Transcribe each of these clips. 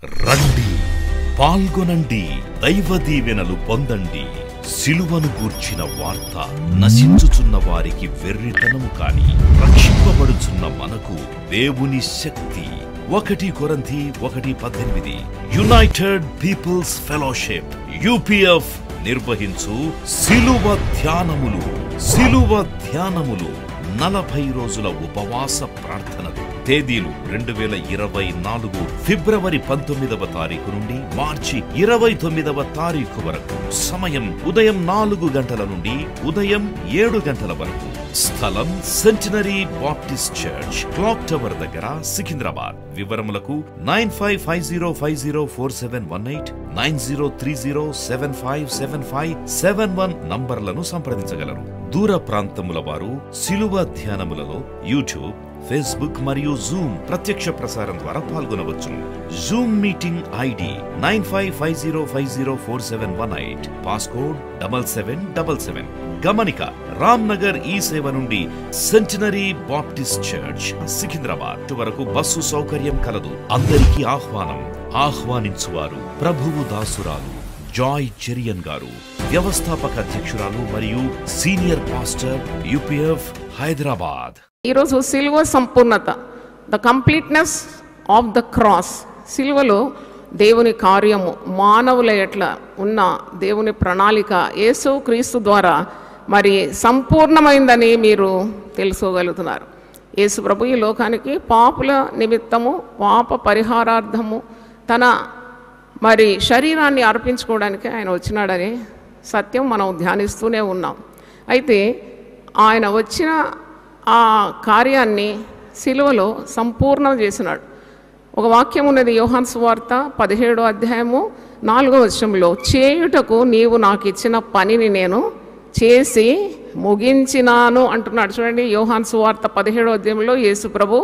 రండి, పాల్గొనండి, దైవ దీవెనలు పొందండి. సిలువను గూర్చిన వార్త నశించుచున్న వారికి వెర్రితనము కాని రక్షింపబడుచున్న మనకు దేవుని శక్తి. 1 కొరింథీ 1:18 యునైటెడ్ పీపుల్స్ ఫెలోషిప్ UPF నిర్వహించు సిలువ ధ్యానములు 40 రోజుల ఉపవాస ప్రార్థనలు. తేదీలు 2024 ఫిబ్రవరి 19వ తారీఖు నుండి మార్చి 29వ తారీఖు వరకు. సమయం ఉదయం 4 గంటల నుండి ఉదయం 7 గంటల వరకు. స్థలం centenary Baptist church, clock tower దగ్గర, సికింద్రాబాద్. వివరములకు 9550504718 9030757571 నంబర్లను సంప్రదించగలరు. దూర ప్రాంతముల వారు సిలువ ధ్యానములలో యూట్యూబ్, ఫేస్బుక్ మరియు జూమ్ ప్రత్యక్ష ప్రసారం ద్వారా పాల్గొనవచ్చును. Zoom meeting ID 9550504718 passcode 7777. గమనిక, రామ్నగర్ ఈ సేవ నుండి సెంటినరీ బాప్టిస్ట్ చర్చ్ సికింద్రాబాద్ వరకు బస్సు సౌకర్యం కలదు. అందరికీ ఆహ్వానం. ఆహ్వానించువారు ప్రభువు దాసురాలు జాయ్ చెరియన్ గారు, వ్యవస్థాపక అధ్యక్షురాలు మరియు సీనియర్ పాస్టర్ UPF హైదరాబాద్. ఈరోజు సిలువ సంపూర్ణత, the completeness of the cross. సిలువలో దేవుని కార్యము, మానవుల ఎట్ల ఉన్న దేవుని ప్రణాళిక యేసు క్రీస్తు ద్వారా మరి సంపూర్ణమైందని మీరు తెలుసుకోగలుగుతున్నారు. యేసు ప్రభు ఈ లోకానికి పాపుల నిమిత్తము, పాప పరిహారార్థము తన మరి శరీరాన్ని అర్పించుకోవడానికి ఆయన వచ్చినాడని సత్యం మనం ధ్యానిస్తూనే ఉన్నాం. అయితే ఆయన వచ్చిన ఆ కార్యాన్ని సిలువలో సంపూర్ణం చేసినాడు. ఒక వాక్యం ఉన్నది, యోహాను సువార్త 17వ అధ్యాయము 4వ వచనంలో, చేయుటకు నీవు నాకు ఇచ్చిన పనిని నేను చేసి ముగించినాను అంటున్నాడు. చూడండి, యోహాను సువార్త 17వ అధ్యాయంలో యేసు ప్రభు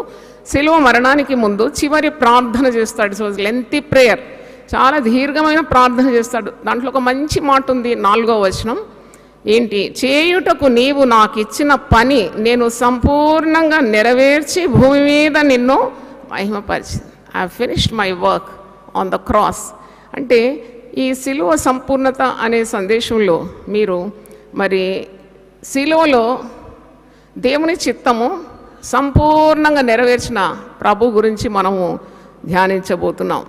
సిలువ మరణానికి ముందు చివరి ప్రార్థన చేస్తాడు. సో లెంతీ ప్రేయర్, చాలా దీర్ఘమైన ప్రార్థన చేస్తాడు. దాంట్లో ఒక మంచి మాట ఉంది, 4వ వచనం ఏంటి? చేయుటకు నీవు నాకు ఇచ్చిన పని నేను సంపూర్ణంగా నెరవేర్చి భూమి మీద నిన్ను మహిమపరిచింది. I finished my work on the cross. అంటే ఈ సిలువ సంపూర్ణత అనే సందేశంలో మీరు మరి సిలువలో దేవుని చిత్తము సంపూర్ణంగా నెరవేర్చిన ప్రభు గురించి మనము ధ్యానించబోతున్నాం.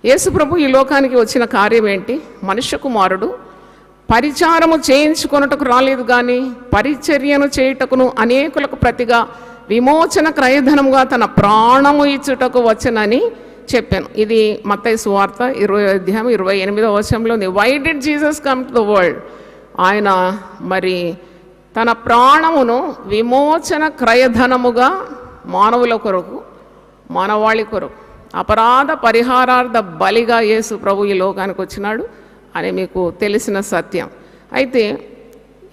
యేసు ప్రభు ఈ లోకానికి వచ్చిన కార్యం ఏంటి? మనుష్య కుమారుడు పరిచారము చేయించుకొనుటకు రాలేదు కానీ పరిచర్యను చేయుటకును అనేకులకు ప్రతిగా విమోచన క్రయధనముగా తన ప్రాణము ఇచ్చుటకు వచ్చనని చెప్పాను. ఇది మత్తయి సువార్త 20వ అధ్యాయం 28వ వచనంలో ఉంది. Why did Jesus come to the world? ఆయన మరి తన ప్రాణమును విమోచన క్రయధనముగా మానవుల కొరకు, మానవాళి కొరకు, అపరాధ పరిహారార్థ బలిగా యేసు ప్రభు ఈ లోకానికి వచ్చినాడు అని మీకు తెలిసిన సత్యం. అయితే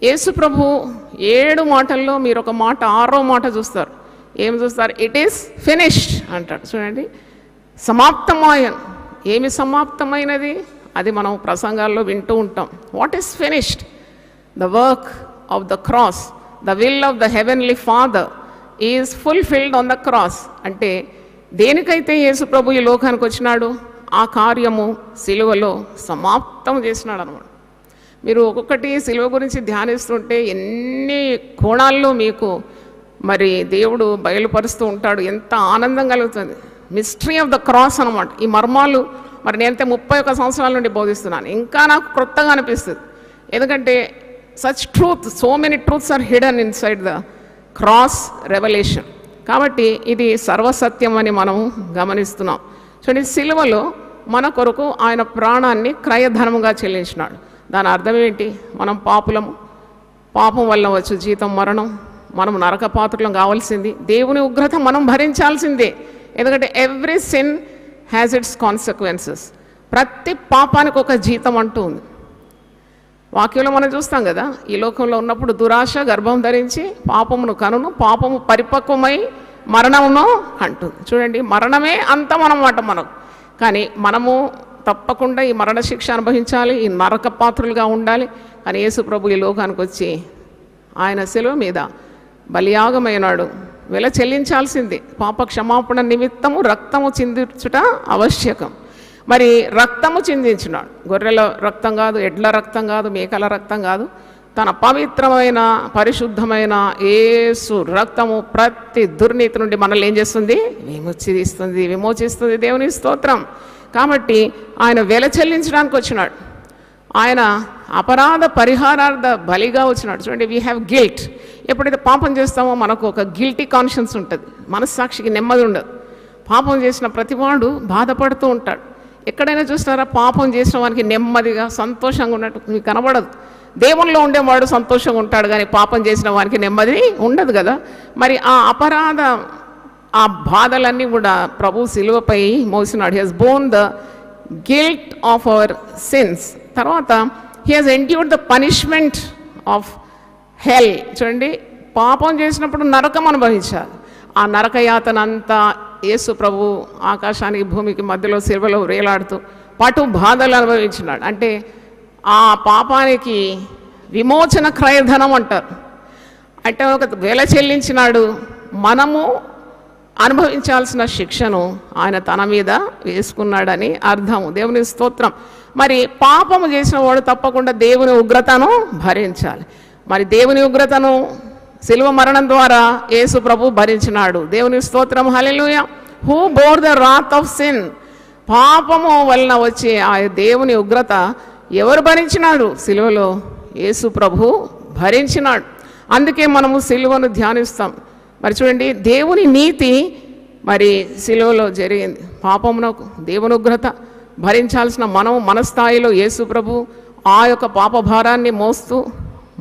యేసు ప్రభు 7 మాటల్లో మీరు ఒక మాట, 6వ మాట చూస్తారు. ఏం చూస్తారు? ఇట్ ఈస్ ఫినిష్డ్ అంటాడు. చూడండి, సమాప్తమాయన్. ఏమి సమాప్తమైనది? అది మనం ప్రసంగాల్లో వింటూ ఉంటాం. What is finished? The work of the cross, the will of the heavenly father is fulfilled on the cross. అంటే దేనికైతే యేసు ప్రభు ఈ లోకానికి వచ్చినాడు ఆ కార్యము సిలువలో సమాప్తం చేసినాడు అనమాట. మీరు ఒక్కొక్కటి సిలువ గురించి ధ్యానిస్తుంటే ఎన్ని కోణాల్లో మీకు మరి దేవుడు బయలుపరుస్తూ ఉంటాడు. ఎంత ఆనందం కలుగుతుంది. మిస్టరీ ఆఫ్ ద క్రాస్ అనమాట. ఈ మర్మాలు మరి నేనైతే 31 సంవత్సరాల నుండి బోధిస్తున్నాను. ఇంకా నాకు కొత్తగా అనిపిస్తుంది. ఎందుకంటే such truth, so many truths are hidden inside the cross revolution. కాబట్టి ఇది సర్వసత్యం అని మనము గమనిస్తున్నాం. చూడండి, సిలువలో మన కొరకు ఆయన ప్రాణాన్ని క్రయధనముగా చెల్లించినాడు. దాని అర్థం ఏంటి? మనం పాపులము, పాపం వల్ల వచ్చు జీతం మరణం, మనం నరక పాత్రలం కావాల్సింది, దేవుని ఉగ్రత మనం భరించాల్సిందే. ఎందుకంటే every sin has its consequences. ప్రతి పాపానికి ఒక జీతం అంటూ ఉంది. వాక్యంలో మనం చూస్తాం కదా, ఈ లోకంలో ఉన్నప్పుడు దురాశ గర్భం ధరించి పాపమును కనును, పాపము పరిపక్వమై మరణమును అంటుంది. చూడండి, మరణమే అంతం అన్నమాట మనకు. కానీ మనము తప్పకుండా ఈ మరణ శిక్ష అనుభవించాలి, ఈ నరక పాత్రులుగా ఉండాలి. కానీ యేసు ప్రభు ఈ లోకానికి వచ్చి ఆయన శిలువ మీద బలియాగమైనాడు. వెల చెల్లించాల్సిందే. పాప క్షమాపణ నిమిత్తము రక్తము చిందించుట ఆవశ్యకం. మరి రక్తము చిందించినాడు. గొర్రెల రక్తం కాదు, ఎడ్ల రక్తం కాదు, మేకల రక్తం కాదు, తన పవిత్రమైన పరిశుద్ధమైన యేసు రక్తము ప్రతి దుర్నీతి నుండి మనల్ని ఏం చేస్తుంది? విమోచిస్తుంది. దేవుని స్తోత్రం. కాబట్టి ఆయన వెల చెల్లించడానికి వచ్చినాడు. ఆయన అపరాధ పరిహారార్థ బలిగా వచ్చినాడు. చూడండి, వీ హ్యావ్ గిల్ట్. ఎప్పుడైతే పాపం చేస్తామో మనకు ఒక గిల్టీ కాన్షియన్స్ ఉంటుంది, మనస్సాక్షికి నెమ్మది ఉండదు. పాపం చేసిన ప్రతివాడు బాధపడుతూ ఉంటాడు. ఎక్కడైనా చూస్తారా పాపం చేసిన వానికి నెమ్మదిగా సంతోషంగా ఉన్నట్టు మీకు కనబడదు. దేవుల్లో ఉండేవాడు సంతోషంగా ఉంటాడు, కానీ పాపం చేసిన వానికి నెమ్మది ఉండదు కదా. మరి ఆ అపరాధ ఆ బాధలన్నీ కూడా ప్రభు శిలువపై మోసినాడు. He has borne the guilt of our sins. తర్వాత he has endured the punishment of hell. చూడండి, పాపం చేసినప్పుడు నరకం అనుభవించాలి. ఆ నరకయాతన అంతా యేసు ప్రభు ఆకాశానికి భూమికి మధ్యలో శిలువలో వేలాడుతూ పటు బాధలు అనుభవించినాడు. అంటే ఆ పాపానికి విమోచన క్రయధనం అంటారు. అంటే ఒక వెల చెల్లించినాడు. మనము అనుభవించాల్సిన శిక్షను ఆయన తన మీద వేసుకున్నాడని అర్థం. దేవుని స్తోత్రం. మరి పాపము చేసిన వాడు తప్పకుండా దేవుని ఉగ్రతను భరించాలి. మరి దేవుని ఉగ్రతను శిలువ మరణం ద్వారా యేసు ప్రభు భరించినాడు. దేవుని స్తోత్రం. Hallelujah. Who bore the wrath of sin. పాపము వలన వచ్చే ఆ దేవుని ఉగ్రత ఎవరు భరించినాడు? శిలువలో యేసు ప్రభు భరించినాడు. అందుకే మనము శిలువను ధ్యానిస్తాం. మరి చూడండి, దేవుని నీతి మరి శిలువలో జరిగింది. పాపమునకు దేవుని ఉగ్రత భరించాల్సిన మనము మన స్థాయిలో యేసు ప్రభు ఆ యొక్క పాప భారాన్ని మోస్తూ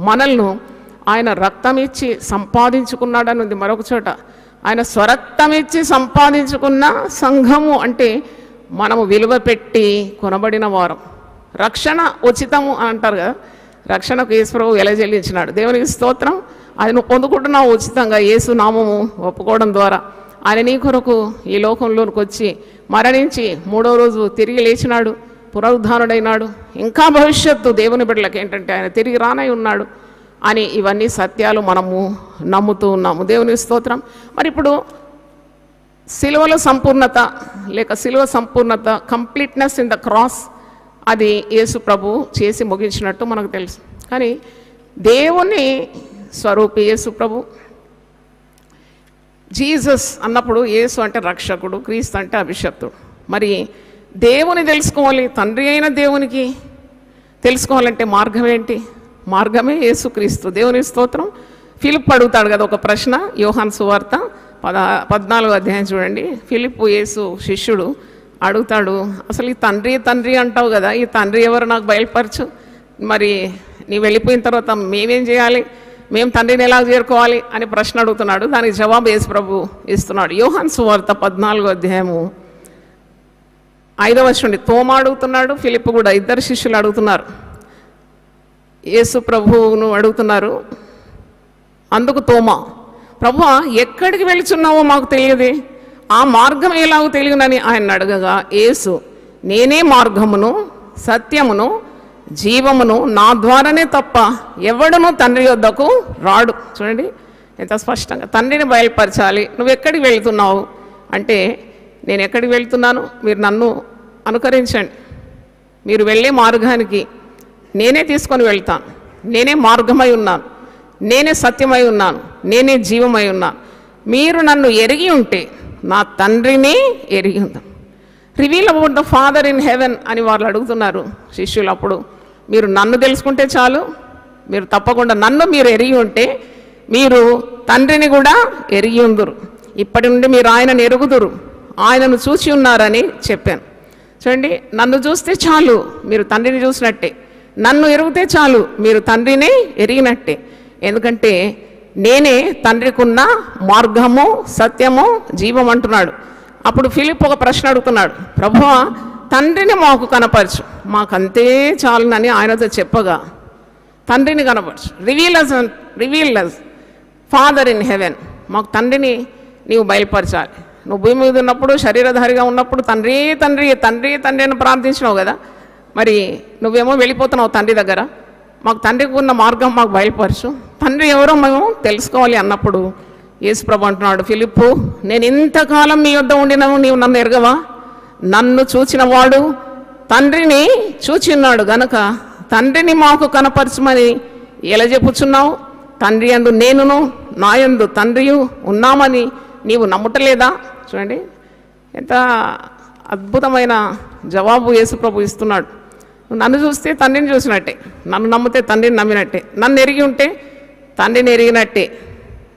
మనల్ని ఆయన రక్తం ఇచ్చి సంపాదించుకున్నాడని ఉంది మరొక చోట. ఆయన స్వరక్తం ఇచ్చి సంపాదించుకున్న సంఘము అంటే మనము విలువ పెట్టి కొనబడిన వారం. రక్షణ ఉచితము అని అంటారు కదా, రక్షణకు యేసు ప్రభు వెల చెల్లించినాడు. దేవునికి స్తోత్రం. అది నువ్వు పొందుకుంటున్నావు ఉచితంగా యేసు నామము ఒప్పుకోవడం ద్వారా. ఆయన నీ కొరకు ఈ లోకంలోనికి వచ్చి మరణించి 3వ రోజు తిరిగి లేచినాడు, పునరుద్ధానుడైనాడు. ఇంకా భవిష్యత్తు దేవుని బిడ్డలకు ఏంటంటే ఆయన తిరిగి రానై ఉన్నాడు అని ఇవన్నీ సత్యాలు మనము నమ్ముతూ ఉన్నాము. దేవుని స్తోత్రం. మరి ఇప్పుడు సిలువలో సంపూర్ణత లేక సిలువ సంపూర్ణత, కంప్లీట్నెస్ ఇన్ ద క్రాస్, అది యేసు ప్రభు చేసి ముగించినట్టు మనకు తెలుసు. కానీ దేవుని స్వరూపి యేసు ప్రభు. జీసస్ అన్నప్పుడు యేసు అంటే రక్షకుడు, క్రీస్తు అంటే అభిషక్తుడు. మరి దేవుని తెలుసుకోవాలి, తండ్రి అయిన దేవునికి తెలుసుకోవాలంటే మార్గం ఏంటి? మార్గమే యేసుక్రీస్తు. దేవుని స్తోత్రం. ఫిలిప్ అడుగుతాడు కదా ఒక ప్రశ్న, యోహాను సువార్త 14వ అధ్యాయం చూడండి. ఫిలిప్ యేసు శిష్యుడు అడుగుతాడు, అసలు ఈ తండ్రి తండ్రి అంటావు కదా, ఈ తండ్రి ఎవరు నాకు బయలుపరచు, మరి నీ వెళ్ళిపోయిన తర్వాత మేమేం చేయాలి, మేము తండ్రిని ఎలా చేరుకోవాలి అని ప్రశ్న అడుగుతున్నాడు. దానికి జవాబు యేసు ప్రభు ఇస్తున్నాడు. యోహాను సువార్త 14వ అధ్యాయము 5వ వచనం. తోమా అడుగుతున్నాడు, ఫిలిప్ కూడా, ఇద్దరు శిష్యులు అడుగుతున్నారు. యేసు ప్రభువును అడుగుతున్నారు. అందుకు తోమా, ప్రభువా ఎక్కడికి వెళుచున్నావో మాకు తెలియదే, ఆ మార్గం ఎలాగో తెలియనని ఆయన అడగగా యేసు, నేనే మార్గమును సత్యమును జీవమును, నా ద్వారానే తప్ప ఎవడునూ తండ్రి వద్దకు రాడు. చూడండి ఎంత స్పష్టంగా తండ్రిని బయలుపరచాలి. నువ్వు ఎక్కడికి వెళ్తున్నావు అంటే, నేను ఎక్కడికి వెళ్తున్నాను, మీరు నన్ను అనుకరించండి, మీరు వెళ్ళే మార్గానికి నేనే తీసుకొని వెళ్తాను, నేనే మార్గమై ఉన్నాను, నేనే సత్యమై ఉన్నాను, నేనే జీవమై ఉన్నాను. మీరు నన్ను ఎరిగి ఉంటే నా తండ్రిని ఎరిగి ఉందాం. Reveal about the father in haven అని వాళ్ళు అడుగుతున్నారు శిష్యులు. అప్పుడు మీరు నన్ను తెలుసుకుంటే చాలు, మీరు తప్పకుండా నన్ను మీరు ఎరిగి ఉంటే మీరు తండ్రిని కూడా ఎరిగి ఉందురు, ఇప్పటి నుండి మీరు ఆయనను ఎరుగుదురు, ఆయనను చూసి ఉన్నారని చెప్పాను. చూడండి, నన్ను చూస్తే చాలు మీరు తండ్రిని చూసినట్టే, నన్ను ఎరిగితే చాలు మీరు తండ్రిని ఎరిగినట్టే. ఎందుకంటే నేనే తండ్రికి ఉన్న మార్గము సత్యము జీవం అంటున్నాడు. అప్పుడు ఫిలిప్ ఒక ప్రశ్న అడుగుతున్నాడు, ప్రభువా తండ్రిని మాకు కనపరచు, మాకంతే చాలునని ఆయనతో చెప్పగా, తండ్రిని కనపరచు, reveal us father in heaven, మాకు తండ్రిని నీవు బయలుపరచాలి. నువ్వు భూమి మీద ఉన్నప్పుడు శరీరధారిగా ఉన్నప్పుడు తండ్రి తండ్రి తండ్రి తండ్రి అని ప్రార్థించినావు కదా, మరి నువ్వేమో వెళ్ళిపోతున్నావు తండ్రి దగ్గర, మాకు తండ్రికి ఉన్న మార్గం మాకు బయలుపరచు, తండ్రి ఎవరో మేము తెలుసుకోవాలి అన్నప్పుడు యేసు ప్రభు అంటున్నాడు, ఫిలిప్పు నేను ఇంతకాలం నీ వద్ద ఉండినావు, నీవు నన్ను ఎరగవా, నన్ను చూచినవాడు తండ్రిని చూచిన్నాడు గనక తండ్రిని మాకు కనపరచమని ఎలా చెప్పుచున్నావు? తండ్రి యందు నేనును నా యందు తండ్రియు ఉన్నామని నీవు నమ్ముటలేదా? చూడండి ఎంత అద్భుతమైన జవాబు యేసుప్రభు ఇస్తున్నాడు. నన్ను చూస్తే తండ్రిని చూసినట్టే, నన్ను నమ్మితే తండ్రిని నమ్మినట్టే, నన్ను ఎరిగి ఉంటే తండ్రిని ఎరిగినట్టే,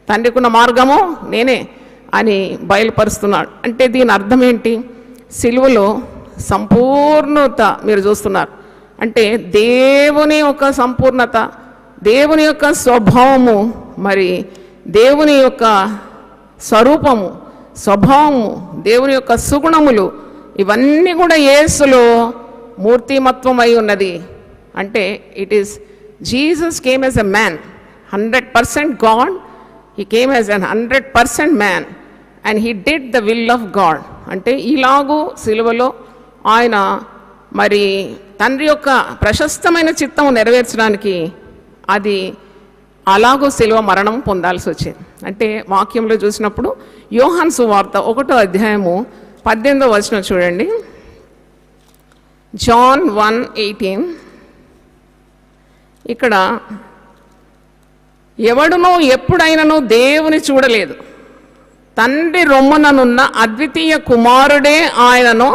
తండ్రికి ఉన్న మార్గము నేనే అని బయలుపరుస్తున్నాడు. అంటే దీని అర్థం ఏంటి? సిలువలో సంపూర్ణత మీరు చూస్తున్నారు. అంటే దేవుని యొక్క సంపూర్ణత, దేవుని యొక్క స్వభావము, మరి దేవుని యొక్క స్వభావము, దేవుని యొక్క సుగుణములు ఇవన్నీ కూడా యేసులో మూర్తిమత్వం అయి ఉన్నది. అంటే it is Jesus came as a man, 100% God. He came as N 100% man and he did the will of God. అంటే ఇలాగూ సిలువలో ఆయన మరి తండ్రి యొక్క ప్రశస్తమైన చిత్తం నెరవేర్చడానికి అది అలాగూ సిలువ మరణం పొందాల్సి వచ్చింది. అంటే వాక్యంలో చూసినప్పుడు యోహాను సువార్త 1వ అధ్యాయము 18వ వచనం చూడండి. జాన్ 1:18. ఇక్కడ ఎవడునో ఎప్పుడైనను దేవుని చూడలేదు, తండ్రి రొమ్ముననున్న అద్వితీయ కుమారుడే ఆయనను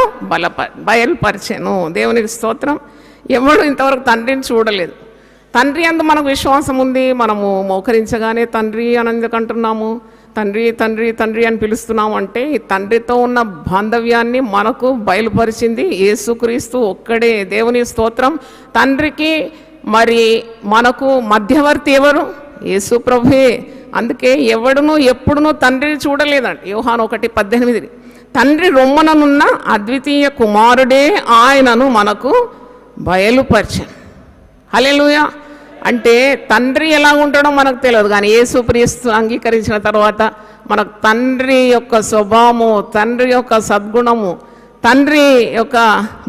బయలుపరిచెను. దేవునికి స్తోత్రం. ఎవడు ఇంతవరకు తండ్రిని చూడలేదు. తండ్రి యందు మనకు విశ్వాసం ఉంది. మనము మోకరించగానే తండ్రి అని ఎందుకంటున్నాము, తండ్రి తండ్రి తండ్రి అని పిలుస్తున్నాము అంటే ఈ తండ్రితో ఉన్న బాంధవ్యాన్ని మనకు బయలుపరిచింది యేసుక్రీస్తు ఒక్కడే. దేవుని స్తోత్రం. తండ్రికి మరి మనకు మధ్యవర్తి ఎవరు? యేసు ప్రభువే. అందుకే ఎవడును ఎప్పుడునూ తండ్రిని చూడలేదండి. యోహాను 1:18. తండ్రి రొమ్ముననున్న అద్వితీయ కుమారుడే ఆయనను మనకు బయలుపరిచాను. హల్లెలూయా. అంటే తండ్రి ఎలా ఉంటాడో మనకు తెలియదు, కానీ యేసుక్రీస్తు అంగీకరించిన తర్వాత మనకు తండ్రి యొక్క స్వభావము, తండ్రి యొక్క సద్గుణము, తండ్రి యొక్క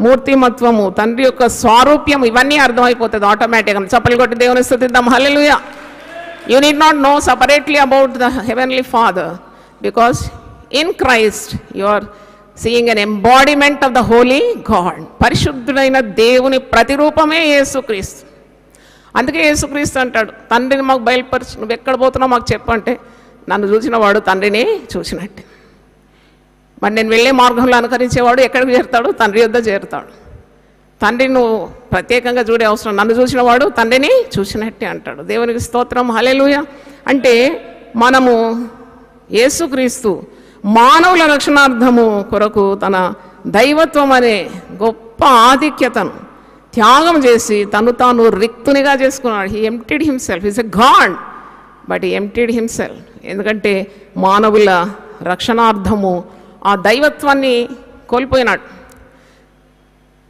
మూర్తిమత్వము, తండ్రి యొక్క స్వారూప్యం ఇవన్నీ అర్థమైపోతుంది ఆటోమేటిక్గా. చప్పలు కొట్టి దేవుని స్తుతిద్దాం. హల్లెలూయా. You need not know separately about the Heavenly Father, because in Christ you are seeing an embodiment of the Holy God. పరిశుద్ధుడైన దేవుని ప్రతిరూపమే యేసుక్రీస్తు. అందుకే యేసుక్రీస్తు అంటాడు, తండ్రిని మాకు బయలుపరచు, నువ్వు ఎక్కడ పోతున్నావు మాకు చెప్పు అంటే, నన్ను చూసిన వాడు తండ్రిని చూసినట్టే. మరి నేను వెళ్ళే మార్గంలో అనుకరించేవాడు ఎక్కడికి చేరుతాడు? తండ్రి యొద్ద చేరుతాడు. తండ్రిని నువ్వు ప్రత్యేకంగా చూడే అవసరం, నన్ను చూసిన వాడు తండ్రిని చూసినట్టే అంటాడు. దేవునికి స్తోత్రం. హల్లెలూయా. అంటే మనము యేసుక్రీస్తు మానవుల రక్షణార్థము కొరకు తన దైవత్వం అనే గొప్ప ఆధిక్యతను త్యాగం చేసి తను తాను రిక్తునిగా చేసుకున్నాడు. He emptied himself. Is a God but he emptied himself. ఎందుకంటే మానవుల రక్షణార్థము ఆ దైవత్వాన్ని కోల్పోయినాడు.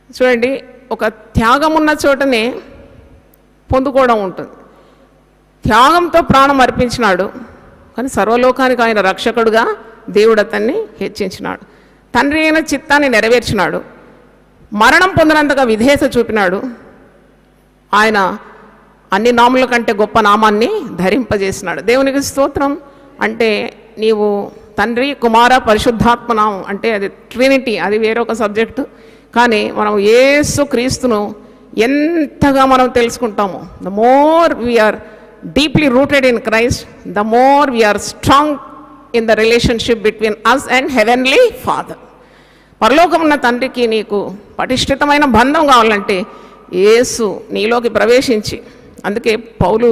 చూడండి, ఒక త్యాగం ఉన్న చోటనే పొందుకోవడం ఉంటుంది. త్యాగంతో ప్రాణం అర్పించినాడు, కానీ సర్వలోకానికి ఆయన రక్షకుడుగా దేవుడు అతన్ని హెచ్చించినాడు. తండ్రి అయిన చిత్తాన్ని నెరవేర్చినాడు. మరణం పొందినంతగా విధేయత చూపినాడు. ఆయన అన్ని నామముల కంటే గొప్ప నామాన్ని ధరింపజేసినాడు. దేవునికి స్తోత్రం. అంటే నీవు తండ్రి, కుమార, పరిశుద్ధాత్మ నామం అంటే అది ట్రినిటీ, అది వేరొక సబ్జెక్టు. కానీ మనం యేసు క్రీస్తును ఎంతగా మనం తెలుసుకుంటామో, the more we are deeply rooted in Christ, the more we are strong in the relationship between us and heavenly father. పరలోకమున్న తండ్రికి నీకు పటిష్ఠితమైన బంధం కావాలంటే యేసు నీలోకి ప్రవేశించి, అందుకే పౌలు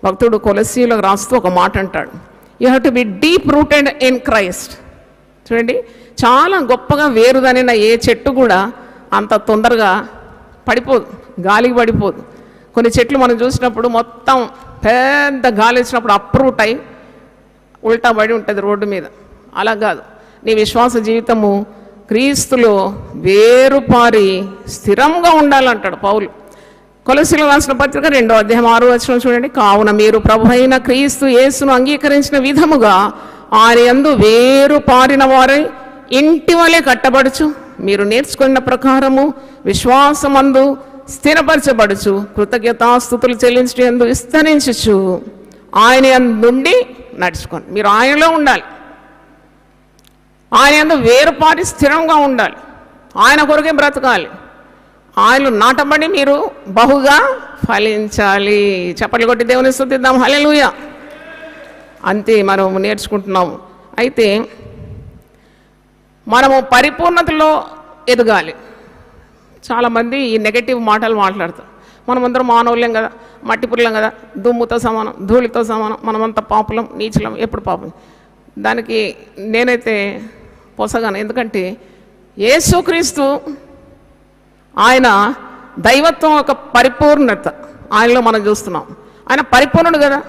భక్తుడు కొలస్సీలకు రాస్తూ ఒక మాట అంటాడు, you have to be deep rooted in Christ. చూడండి, చాలా గొప్పగా వేరుదనిన ఏ చెట్టు కూడా అంత తొందరగా పడిపోదు, గాలికి పడిపోదు. కొన్ని చెట్లు మనం చూసినప్పుడు మొత్తం పెద్ద గాలి వచ్చినప్పుడు అప్రూట్ అయి ఉల్టా పడి ఉంటుంది రోడ్డు మీద. అలా కాదు, నీ విశ్వాస జీవితము క్రీస్తులో వేరుపారి స్థిరంగా ఉండాలంటాడు పౌలు. కొలస్సీలకు రాసిన పత్రిక 2వ అధ్యాయం 6వ వచనం చూడండి. కావున మీరు ప్రభు అయిన క్రీస్తు యేసును అంగీకరించిన విధముగా ఆయన యందు వేరుపారిన వారై ఇంటి వలె కట్టబడుచు, మీరు నేర్చుకున్న ప్రకారము విశ్వాసమందు స్థిరపరచబడుచు, కృతజ్ఞతాస్తుతులు చెల్లించడందు విస్తరించచ్చు, ఆయన నుండి నడుచుకోండి. మీరు ఆయనలో ఉండాలి, ఆయన యందు వేరుపారి స్థిరంగా ఉండాలి. ఆయన కొరకే బ్రతకాలి. ఆయన నాటబడి మీరు బహుగా ఫలించాలి. చప్పట్లు కొట్టి దేవుని స్తుతిద్దాం. హల్లెలూయా. అంతే మనం నేర్చుకుంటున్నాము. అయితే మనము పరిపూర్ణతలో ఎదగాలి. చాలామంది ఈ నెగటివ్ మాటలు మాట్లాడతారు. మనమందరం మానవులేం కదా, మట్టి పుర్లం కదా, దుమ్ముతో సమానం, ధూళితో సమానం, మనమంతా పాపులం, నీచులం, ఎప్పుడు పాపం. దానికి నేనైతే పొసగాను. ఎందుకంటే యేసుక్రీస్తు ఆయన దైవత్వం ఒక పరిపూర్ణత ఆయనలో మనం చూస్తున్నాం. ఆయన పరిపూర్ణుడు కదా.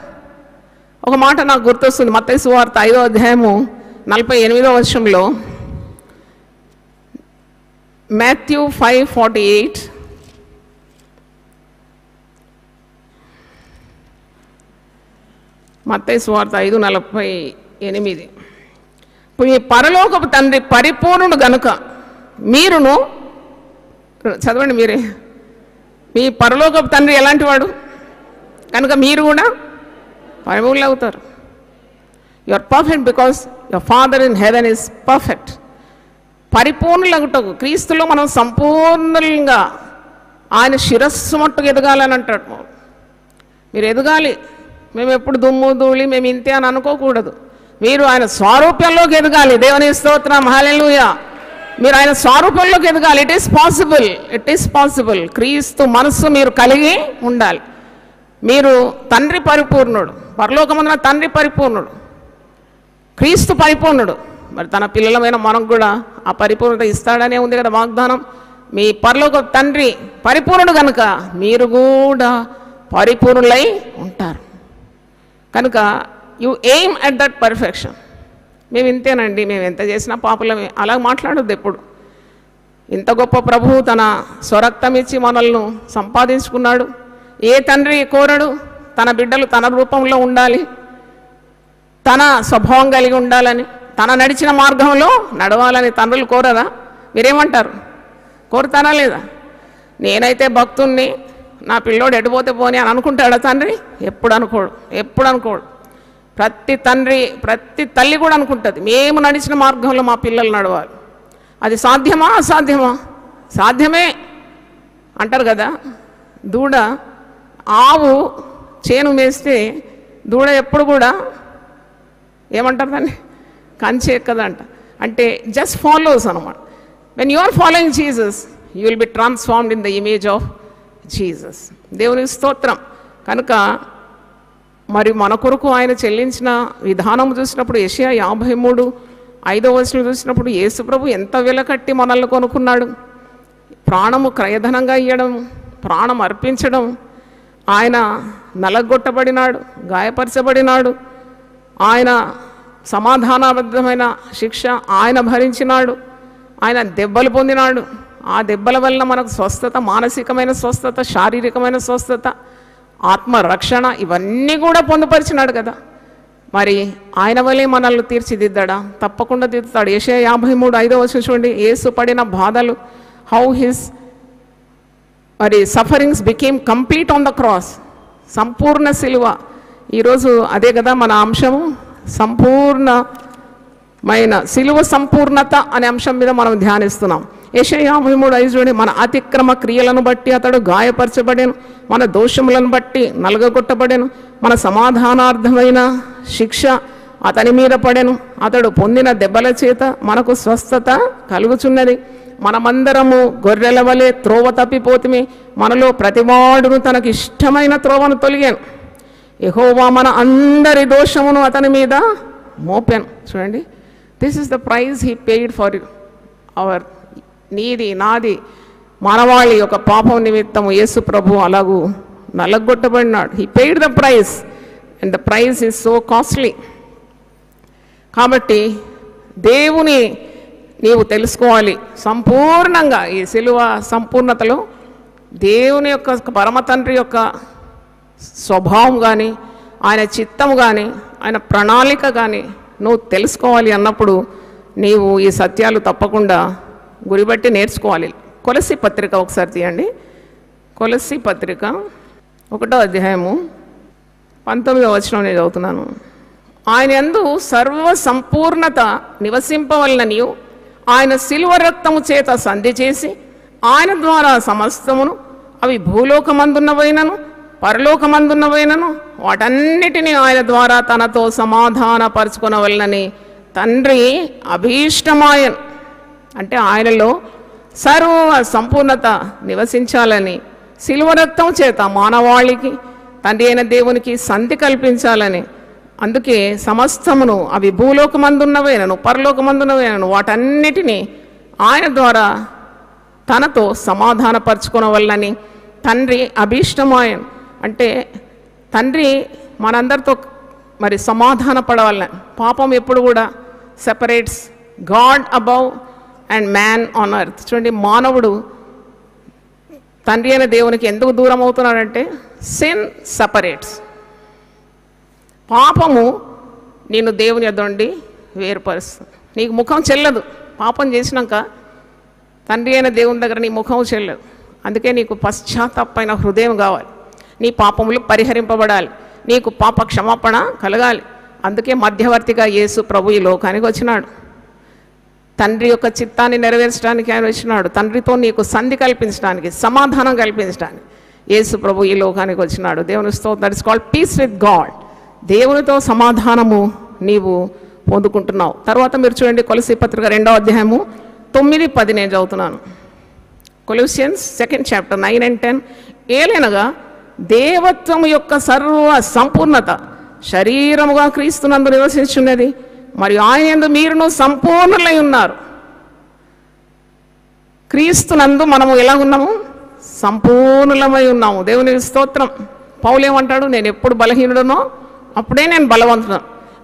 ఒక మాట నాకు గుర్తొస్తుంది. మత్తయి సువార్త 5వ అధ్యాయము 48వ వచనంలో, మాథ్యూ 5:48, మత్తయి సువార్త 5:48, మీ పరలోకపు తండ్రి పరిపూర్ణుడు గనుక మీరును, చదవండి మీరే, మీ పరలోకపు తండ్రి ఎలాంటి వాడు కనుక మీరు కూడా పరిపూర్ణులు అవుతారు. You are perfect because your father in heaven is perfect. పరిపూర్ణులగుటకు క్రీస్తులో మనం సంపూర్ణంగా ఆయన శిరస్సు మట్టుకు ఎదగాలని అంటాడు. మీరు ఎదగాలి. మేము ఎప్పుడు దుమ్ము ధూళి మేము ఇంతే అని అనుకోకూడదు. మీరు ఆయన స్వరూపంలోకి ఎదగాలి. దేవుని స్తోత్రం. హల్లెలూయా. మీరు ఆయన స్వరూపంలోకి ఎదగాలి. It is possible. It is possible. క్రీస్తు మనస్సు మీరు కలిగి ఉండాలి. మీరు తండ్రి పరిపూర్ణుడు, పరలోకమందున తండ్రి పరిపూర్ణుడు, క్రీస్తు పరిపూర్ణుడు. మరి తన పిల్లలమైన మనకు కూడా ఆ పరిపూర్ణత ఇస్తాడనే ఉంది కదా వాగ్దానం. మీ పరలోక తండ్రి పరిపూర్ణుడు కనుక మీరు కూడా పరిపూర్ణులై ఉంటారు. కనుక you aim at that perfection. మేము ఇంతేనండి, మేము ఎంత చేసినా పాపులమే అలా మాట్లాడొద్దు ఎప్పుడు. ఇంత గొప్ప ప్రభువు తన స్వరక్తం ఇచ్చి మనల్ని సంపాదించుకున్నాడు. ఏ తండ్రి కోరడు తన బిడ్డలు తన రూపంలో ఉండాలి, తన స్వభావం కలిగి ఉండాలని, తన నడిచిన మార్గంలో నడవాలని తండ్రులు కోరరా? మీరేమంటారు? కోరుతారా లేదా? నేనైతే భక్తుణ్ణి, నా పిల్లోడు ఎడిపోతే పోని అని అనుకుంటాడా తండ్రి? ఎప్పుడు అనుకోడు, ఎప్పుడు అనుకోడు. ప్రతి తండ్రి ప్రతి తల్లి కూడా అనుకుంటుంది, మేము నడిచిన మార్గంలో మా పిల్లలు నడవాలి. అది సాధ్యమా అసాధ్యమా? సాధ్యమే అంటారు కదా. దూడ, ఆవు చేను మేస్తే దూడ ఎప్పుడు కూడా ఏమంటారు దాన్ని? కంచె ఎక్కదంట. అంటే జస్ట్ ఫాలోస్ అనమాట. When you are following Jesus you will be transformed in the image of Jesus. దేవుని స్తోత్రం. కనుక మరి మన కొరకు ఆయన చెల్లించిన విధానం చూసినప్పుడు, యెషయా 53:5 వచనం చూసినప్పుడు, యేసు ప్రభు ఎంత వెలకట్టి మనల్ని కొనుక్కున్నాడు. ప్రాణము క్రయధనంగా ఇవ్వడం, ప్రాణం అర్పించడం. ఆయన నలగొట్టబడినాడు, గాయపరచబడినాడు, ఆయన సమాధానబద్ధమైన శిక్ష ఆయన భరించినాడు, ఆయన దెబ్బలు పొందినాడు. ఆ దెబ్బల వలన మనకు స్వస్థత, మానసికమైన స్వస్థత, శారీరకమైన స్వస్థత, ఆత్మరక్షణ ఇవన్నీ కూడా పొందుపరిచినాడు కదా. మరి ఆయన వల్లే మనల్ని తీర్చిదిద్దాడా? తప్పకుండా దిద్దుతాడు. యెషయా 53:5 చూడండి, యేసు పడిన బాధలు, హౌ హిస్ మరి sufferings became complete on the cross. సంపూర్ణ సిలువ. ఈరోజు అదే కదా మన అంశము, సంపూర్ణమైన సిలువ సంపూర్ణత అనే అంశం మీద మనం ధ్యానిస్తున్నాం. యెషయా 53:5 చూడండి, మన అతిక్రమ క్రియలను బట్టి అతడు గాయపరచబడెను, మన దోషములను బట్టి నలగగొట్టబడెను, మన సమాధానార్థమైన శిక్ష అతని మీద పడెను, అతడు పొందిన దెబ్బల చేత మనకు స్వస్థత కలుగుచున్నది. మనమందరము గొర్రెల వలె త్రోవ తప్పిపోతుమే, మనలో ప్రతివాడును తనకు ఇష్టమైన త్రోవను తొలిగాను. యెహోవా మన అందరి దోషమును అతని మీద మోపాను. చూడండి, this is the price he paid for our, నీది నాది మానవాళి యొక్క పాపం నిమిత్తము యేసు ప్రభు అలాగూ నలగొట్టబడినాడు. He paid the price and the price is so costly. కాబట్టి దేవుని నీవు తెలుసుకోవాలి సంపూర్ణంగా. ఈ సిలువ సంపూర్ణతలో దేవుని యొక్క పరమ తండ్రి యొక్క స్వభావం కానీ, ఆయన చిత్తం కానీ, ఆయన ప్రణాళిక కానీ నువ్వు తెలుసుకోవాలి అన్నప్పుడు నీవు ఈ సత్యాలు తప్పకుండా గురిబట్టి నేర్చుకోవాలి. కొలస్సీ పత్రిక ఒకసారి తీయండి. కొలస్సీ పత్రిక 1వ అధ్యాయము 19వ వచనం నేను చదువుతున్నాను. ఆయన యందు సర్వ సంపూర్ణత నివసింపవలననియు ఆయన శిలువ రక్తము చేత సంధి చేసి ఆయన ద్వారా సమస్తమును, అవి భూలోకమందున్నవైనను పరలోకమందున్నవైనను వాటన్నిటినీ ఆయన ద్వారా తనతో సమాధానపరుచుకొనవలెనని తండ్రి అభీష్టమాయను. అంటే ఆయనలో సర్వ సంపూర్ణత నివసించాలని, శిలువ రక్తం చేత మానవాళికి తండ్రి అయిన దేవునికి సంధి కల్పించాలని, అందుకే సమస్తమును, అవి భూలోకమందున్నవేనను పరలోకమందున్నవేనను వాటన్నిటినీ ఆయన ద్వారా తనతో సమాధానపరుచుకొనవలెనని తండ్రి అభీష్టమాయను. అంటే తండ్రి మనందరితో మరి సమాధాన పడవాలని. పాపం ఎప్పుడు కూడా separates God above and man on earth. చూడండి, మానవుడు తండ్రి అయిన దేవునికి ఎందుకు దూరం అవుతున్నాడంటే సిన్ సెపరేట్స్. పాపము నేను దేవుని యొద్ద నుండి వేరుపరుస్తుంది. నీకు ముఖం చెల్లదు. పాపం చేసినాక తండ్రి అయిన దేవుని దగ్గర నీ ముఖం చెల్లదు. అందుకే నీకు పశ్చాత్తాపమైన హృదయం కావాలి. నీ పాపములు పరిహరింపబడాలి, నీకు పాప క్షమాపణ కలగాలి. అందుకే మధ్యవర్తిగా యేసు ప్రభు ఈ లోకానికి వచ్చినాడు. తండ్రి యొక్క చిత్తాన్ని నెరవేర్చడానికి ఆయన వచ్చినాడు. తండ్రితో నీకు సంధి కల్పించడానికి, సమాధానం కల్పించడానికి యేసు ప్రభు ఈ లోకానికి వచ్చినాడు. దేవుని స్తోత్రం. That is called peace with God. దేవునితో సమాధానము నీవు పొందుకుంటున్నావు. తర్వాత మీరు చూడండి, కొలసీ పత్రిక 2వ అధ్యాయము 9-10 నేను చదువుతున్నాను. Colossians 2nd chapter 9 and 10. ఏలైనగా దేవత్వము యొక్క సర్వ సంపూర్ణత శరీరముగా క్రీస్తునందు నివసించున్నది, మరియు ఆయన యందు మీరును సంపూర్ణులై ఉన్నారు. క్రీస్తునందు మనము ఎలా ఉన్నాము? సంపూర్ణులమై ఉన్నాము. దేవునికి స్తోత్రం. పౌలు ఏమంటాడు? నేను ఎప్పుడు బలహీనుడనో అప్పుడే నేను బలవంతుడు.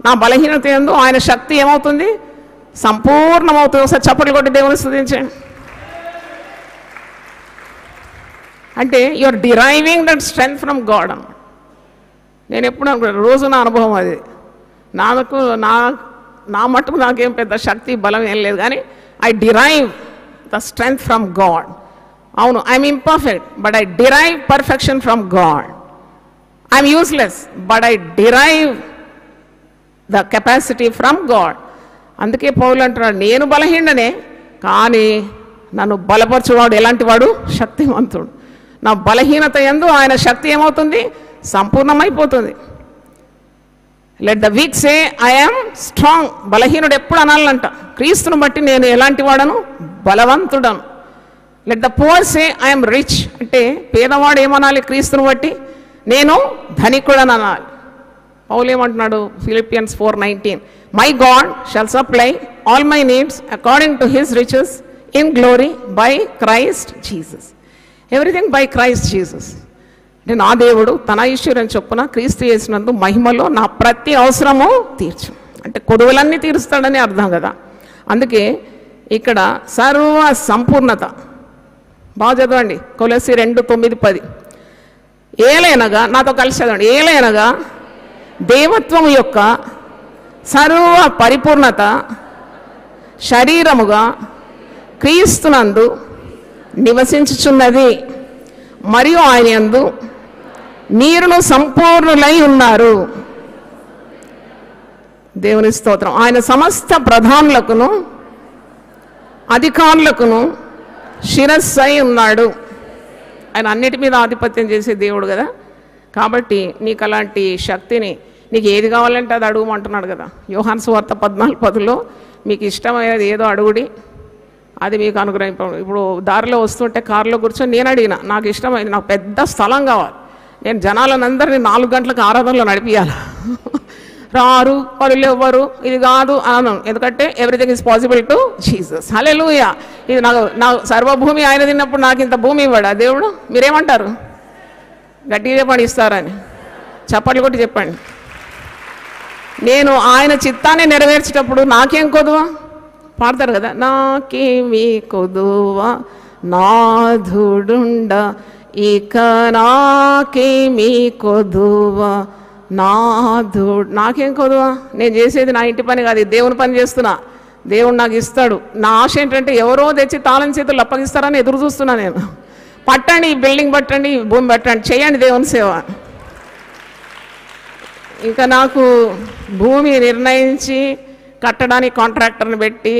నా బలహీనత యందు ఆయన శక్తి ఏమవుతుంది? సంపూర్ణమవుతుంది. ఒకసారి చప్పట్లు కొట్టి దేవుని స్తుతించండి. అంటే you are deriving that strength from God అన్నమాట. నేను ఎప్పుడు అనుకున్నాను, రోజు నా అనుభవం అది. నా మట్టుకు నాకేం పెద్ద శక్తి బలం ఏం లేదు, కానీ I derive the strength from God. అవును, I'm imperfect, but I derive perfection from God. I'm useless, but I derive the capacity from God. అందుకే పౌలు అంటున్నాడు, నేను బలహీననే, కానీ నన్ను బలపరచువాడు ఎలాంటి వాడు? శక్తివంతుడు. నా బలహీనత యందు ఆయన శక్తి ఏమవుతుంది? సంపూర్ణమైపోతుంది. Let the weak say I am strong. బలహీనుడు ఎప్పుడు అనాలంట, క్రీస్తును బట్టి నేను ఎలాంటి వాడను? బలవంతుడను. Let the poor say I am rich. అంటే పేదవాడు ఏమనాలి? క్రీస్తును బట్టి నేను ధనికుడని అనాలి. పౌలు ఏమంటున్నాడు? Philippians 4:19, my God shall supply all my needs according to his riches in glory by Christ Jesus. Everything by Christ Jesus. అంటే నా దేవుడు తన ఐశ్వర్యం చొప్పున క్రీస్తు యేసునందు మహిమలో నా ప్రతి అవసరము తీర్చు. అంటే కొదువులన్నీ తీరుస్తాడని అర్థం కదా. అందుకే ఇక్కడ సర్వ సంపూర్ణత. బాగా చదవండి, కొలసీ 2:9-10. ఏలైనగా, నాతో కలిసి చదవండి. ఏలైనగా దేవత్వము యొక్క సర్వ పరిపూర్ణత శరీరముగా క్రీస్తునందు నివసించుచున్నది, మరియు ఆయన యందు మీరును సంపూర్ణులై ఉన్నారు. దేవుని స్తోత్రం. ఆయన సమస్త ప్రధానులకును అధికారులకును శిరస్సై ఉన్నాడు. ఆయన అన్నిటి మీద ఆధిపత్యం చేసే దేవుడు కదా. కాబట్టి నీకు అలాంటి శక్తిని, నీకు ఏది కావాలంటే అది అడుగుమంటున్నాడు కదా. యోహాను సువార్త 14:10లో మీకు ఇష్టమైనది ఏదో అడుగుడి, అది మీకు అనుగ్రహింప. ఇప్పుడు దారిలో వస్తుంటే కారులో కూర్చొని నేను అడిగిన, నాకు ఇష్టమైంది, నాకు పెద్ద స్థలం కావాలి, నేను జనాలందరినీ 4 గంటలకు ఆరాధనలో నడిపియాలి. రారు, వాళ్ళు ఎవ్వరు, ఇది కాదు అను. ఎందుకంటే everything is possible to Jesus. Hallelujah. ఇది నా సర్వభూమి ఆయన తిన్నప్పుడు నాకు ఇంత భూమి ఇవ్వడా దేవుడు? మీరేమంటారు? గట్టిగా పడిస్తారని చప్పట్లు కొట్టి చెప్పండి. నేను ఆయన చిత్తాన్ని నెరవేర్చేటప్పుడు నాకేం కొదువా? పాడతారు కదా, నాకేమీ కొదువా నాథుడుండ, ఇక నాకేమీ కొదువా నాథుడు. నాకేం కొదువా? నేను చేసేది నా ఇంటి పని కాదు, దేవుని పని చేస్తున్నా. దేవుడు నాకు ఇస్తాడు. నా ఆశ ఏంటంటే ఎవరో తెచ్చి తాళం చేతులు అప్పగిస్తారని ఎదురు చూస్తున్నా నేను. పట్టండి, ఈ బిల్డింగ్ పట్టండి, ఈ భూమి పట్టండి, చేయండి దేవుని సేవ. ఇంకా నాకు భూమి నిర్ణయించి కట్టడానికి కాంట్రాక్టర్ని పెట్టి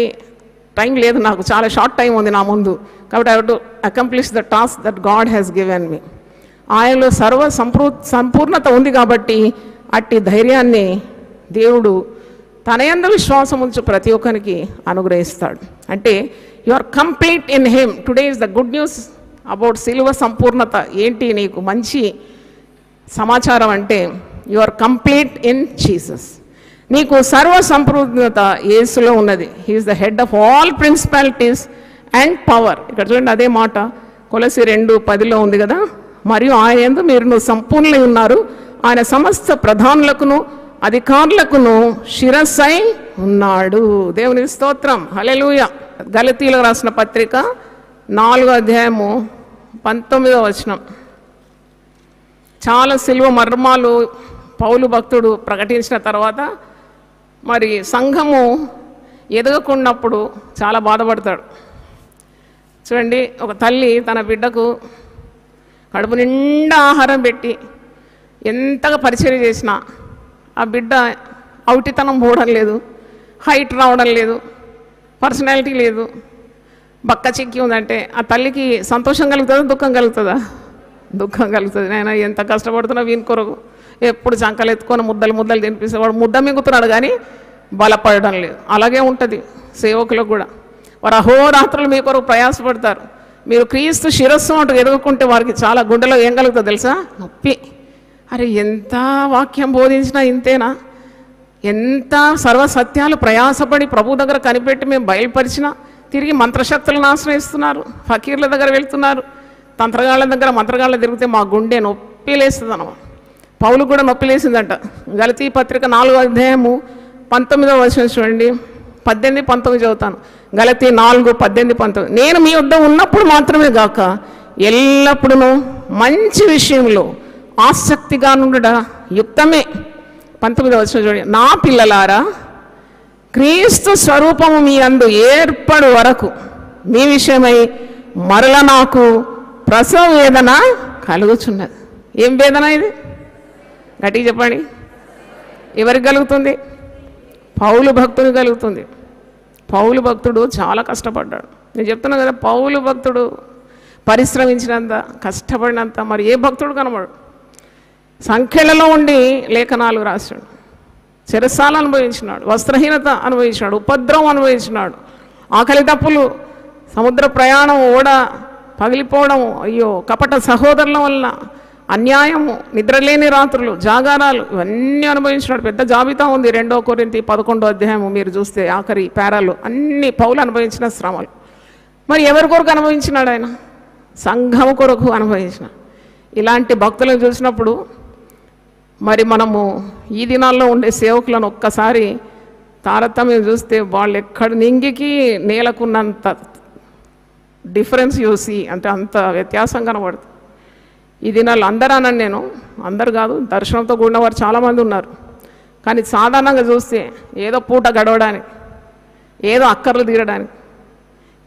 టైం లేదు, నాకు చాలా షార్ట్ టైం ఉంది నా ముందు, కాబట్టి I have to accomplish the task that God has given me. ఆయనలో సంపూర్ణత ఉంది కాబట్టి అట్టి ధైర్యాన్ని దేవుడు తన యందు విశ్వాసం ఉంచు ప్రతి ఒక్కరికి అనుగ్రహిస్తాడు. అంటే you are complete in him. Today is the good news about సిలువ సంపూర్ణత. ఏంటి నీకు మంచి సమాచారం అంటే you are complete in Jesus. నీకు సర్వ సంపూర్ణత యేసులో ఉన్నది. He is the head of all principalities and power. ఇక్కడ చూడండి అదే మాట కొలసి 2:10 ఉంది కదా, మరియు ఆయన యందు మీరు సంపూర్ణులై ఉన్నారు, ఆయన సమస్త ప్రధానులకును అధికారులకును శిరస్సై ఉన్నాడు. దేవునికి స్తోత్రం, హల్లెలూయా. గలతీయులకు రాసిన పత్రిక 4:19. చాలా సిలువ మర్మాలు పౌలు భక్తుడు ప్రకటించిన తర్వాత మరి సంఘము ఎదగకున్నప్పుడు చాలా బాధపడతాడు. చూడండి, ఒక తల్లి తన బిడ్డకు కడుపు నిండా ఆహారం పెట్టి ఎంతగా పరిచర్య చేసినా ఆ బిడ్డ అవుటితనం పోవడం లేదు, హైట్ రావడం లేదు, పర్సనాలిటీ లేదు, బక్క చిక్కి ఉందంటే ఆ తల్లికి సంతోషం కలుగుతుందా, దుఃఖం కలుగుతుందా? దుఃఖం కలుగుతుంది. నేను ఎంత కష్టపడుతున్నా వీని కొరకు, ఎప్పుడు చంకలు ఎత్తుకొని ముద్దలు తినిపిస్తే వాడు ముద్ద మింగుతున్నాడు కానీ బలపడడం లేదు. అలాగే ఉంటుంది సేవకులకు కూడా. వారు అహోరాత్రులు మీ కొరకు ప్రయాసపడతారు. మీరు క్రీస్తు శిరస్సు అంటూ ఎదుగుకుంటే వారికి చాలా గుండెలో ఏం కలుగుతుంది తెలుసా? నొప్పి. అరే ఎంత వాక్యం బోధించినా ఇంతేనా? ఎంత సర్వసత్యాలు ప్రయాసపడి ప్రభు దగ్గర కనిపెట్టి మేము బయలుపరిచినా తిరిగి మంత్రశక్తులను ఆశ్రయిస్తున్నారు, ఫకీర్ల దగ్గర వెళ్తున్నారు, తంత్రగాళ్ళ దగ్గర మంత్రగాళ్ళ తిరిగితే మా గుండె నొప్పి లేస్తుంది అన్నమాట. పౌలు కూడా నొప్పి లేసిందంట. గలతీ పత్రిక 4:19 చూడండి, 18-19 చదువుతాను. గలతీ 4:18-19. నేను మీ వద్ద ఉన్నప్పుడు మాత్రమే గాక ఎల్లప్పుడూ మంచి విషయంలో ఆసక్తిగా నుండుట యుక్తమే. 19 చూడండి, నా పిల్లలారా క్రీస్తు స్వరూపము మీ అందు ఏర్పడు వరకు మీ విషయమై మరల నాకు ప్రసవ వేదన కలుగుచున్నది. ఏం వేదన ఇది? గట్టిగా చెప్పండి. ఎవరికి కలుగుతుంది? పౌలు భక్తుడు కలుగుతుంది. పౌలు భక్తుడు చాలా కష్టపడ్డాడు. నేను చెప్తున్నా కదా, పౌలు భక్తుడు పరిశ్రమించినంత కష్టపడినంత మరి ఏ భక్తుడు కనబడు. సంఖ్యలలో ఉండి లేఖనాలు రాశాడు, చెరసాల అనుభవించినాడు, వస్త్రహీనత అనుభవించినాడు, ఉపద్రవం అనుభవించినాడు, ఆకలి తప్పులు, సముద్ర ప్రయాణం, ఓడ పగిలిపోవడం, అయ్యో కపట సహోదరుల వల్ల అన్యాయము, నిద్రలేని రాత్రులు, జాగారాలు, ఇవన్నీ అనుభవించినాడు. పెద్ద జాబితా ఉంది 2 కొరింథీ 11 మీరు చూస్తే ఆఖరి పేరాలు అన్ని పౌలు అనుభవించిన శ్రమలు. మరి ఎవరి కొరకు అనుభవించినాడు? ఆయన సంఘము కొరకు అనుభవించిన. ఇలాంటి భక్తులను చూసినప్పుడు మరి మనము ఈ దినాల్లో ఉండే సేవకులను ఒక్కసారి తారతమ్యం చూస్తే వాళ్ళు ఎక్కడ నింగికి నేలకున్నంత డిఫరెన్స్ చూసి అంటే అంత వ్యత్యాసం కనబడుతుంది. ఈ దినాల్లో అందరూ అన్నాను నేను, అందరు కాదు, దర్శనంతో కూడిన వారు చాలామంది ఉన్నారు. కానీ సాధారణంగా చూస్తే ఏదో పూట గడవడానికి, ఏదో అక్కర్లు తీరడానికి,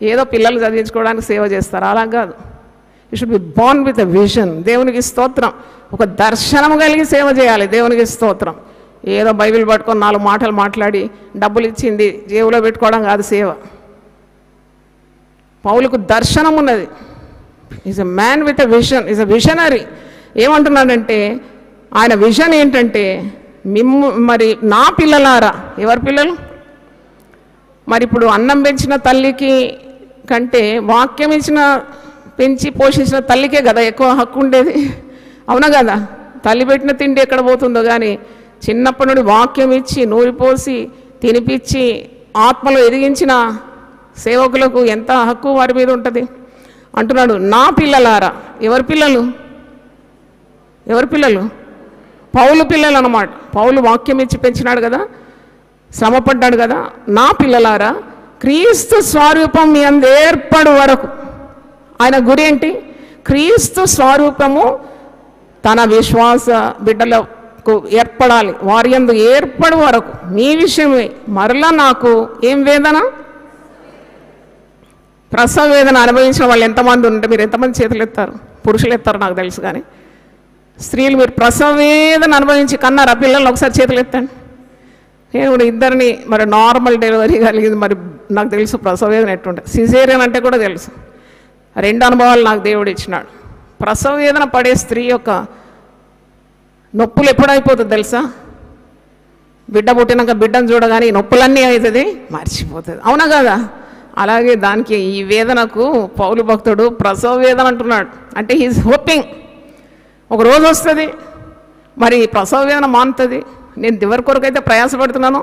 ఏదో పిల్లలు చదివించుకోవడానికి సేవ చేస్తారు. అలా కాదు. You should be born with a vision. దేవునికి స్తోత్రం. ఒక దర్శనం కలిగి సేవ చేయాలి. దేవునికి స్తోత్రం. ఏదో బైబిల్ పట్టుకొని 4 మాటలు మాట్లాడి డబ్బులు ఇచ్చింది జేబులో పెట్టుకోవడం కాదు సేవ. పౌలుకు దర్శనం ఉన్నది. Is a man with a vision, is a visionary. ఏమంటున్నాడంటే ఆయన విజన్ ఏంటంటే మరి నా పిల్లలారా. ఎవరి పిల్లలు? మరి ఇప్పుడు అన్నం పెంచిన తల్లికి కంటే వాక్యం ఇచ్చిన పెంచి పోషించిన తల్లికే కదా ఎక్కువ హక్కు ఉండేది, అవునా కదా? తల్లి పెట్టిన తిండి ఎక్కడ పోతుందో కానీ చిన్నప్పటి నుండి వాక్యం ఇచ్చి నూరిపోసి తినిపించి ఆత్మలో ఎదిగించిన సేవకులకు ఎంత హక్కు వారి మీద ఉంటుంది. అంటున్నాడు నా పిల్లలారా. ఎవరి పిల్లలు? ఎవరి పిల్లలు? పౌలు పిల్లలు అన్నమాట. పౌలు వాక్యం ఇచ్చి పెంచినాడు కదా, శ్రమపడ్డాడు కదా. నా పిల్లలారా క్రీస్తు స్వరూపం మీ అందు ఏర్పడు వరకు. ఆయన గురి ఏంటి? క్రీస్తు స్వరూపము తన విశ్వాస బిడ్డలకు ఏర్పడాలి. వారి యందు ఏర్పడు వరకు మీ విషయమే మరలా నాకు ఏం వేదన? ప్రసవ వేదన అనుభవించిన వాళ్ళు ఎంతమంది ఉంటే మీరు ఎంతమంది చేతులు ఎత్తారు? పురుషులు ఎత్తారు నాకు తెలుసు, కానీ స్త్రీలు మీరు ప్రసవ వేదన అనుభవించి కన్నారా పిల్లలు? ఒకసారి చేతులు ఎత్తండి. నేను కూడా ఇద్దరిని మరి నార్మల్ డెలివరీ కలిగింది, మరి నాకు తెలుసు ప్రసవ వేదన ఎట్టుంటుంది, సిజేరియన్ అంటే కూడా తెలుసు. 2 అనుభవాలు నాకు దేవుడు ఇచ్చినాడు. ప్రసవ వేదన పడే స్త్రీ యొక్క నొప్పులు ఎప్పుడైపోతుంది తెలుసా? బిడ్డ పుట్టినాక బిడ్డను చూడగానే ఈ నొప్పులన్నీ అవుతుంది, మర్చిపోతుంది. అవునా కదా? అలాగే దానికి ఈ వేదనకు పౌలు భక్తుడు ప్రసవ వేదన అంటున్నాడు. అంటే హీఈస్ హోపింగ్ ఒక రోజు వస్తుంది, మరి ప్రసవ వేదన మానుతుంది. నేను ఎవరి కొరకైతే ప్రయాసపడుతున్నానో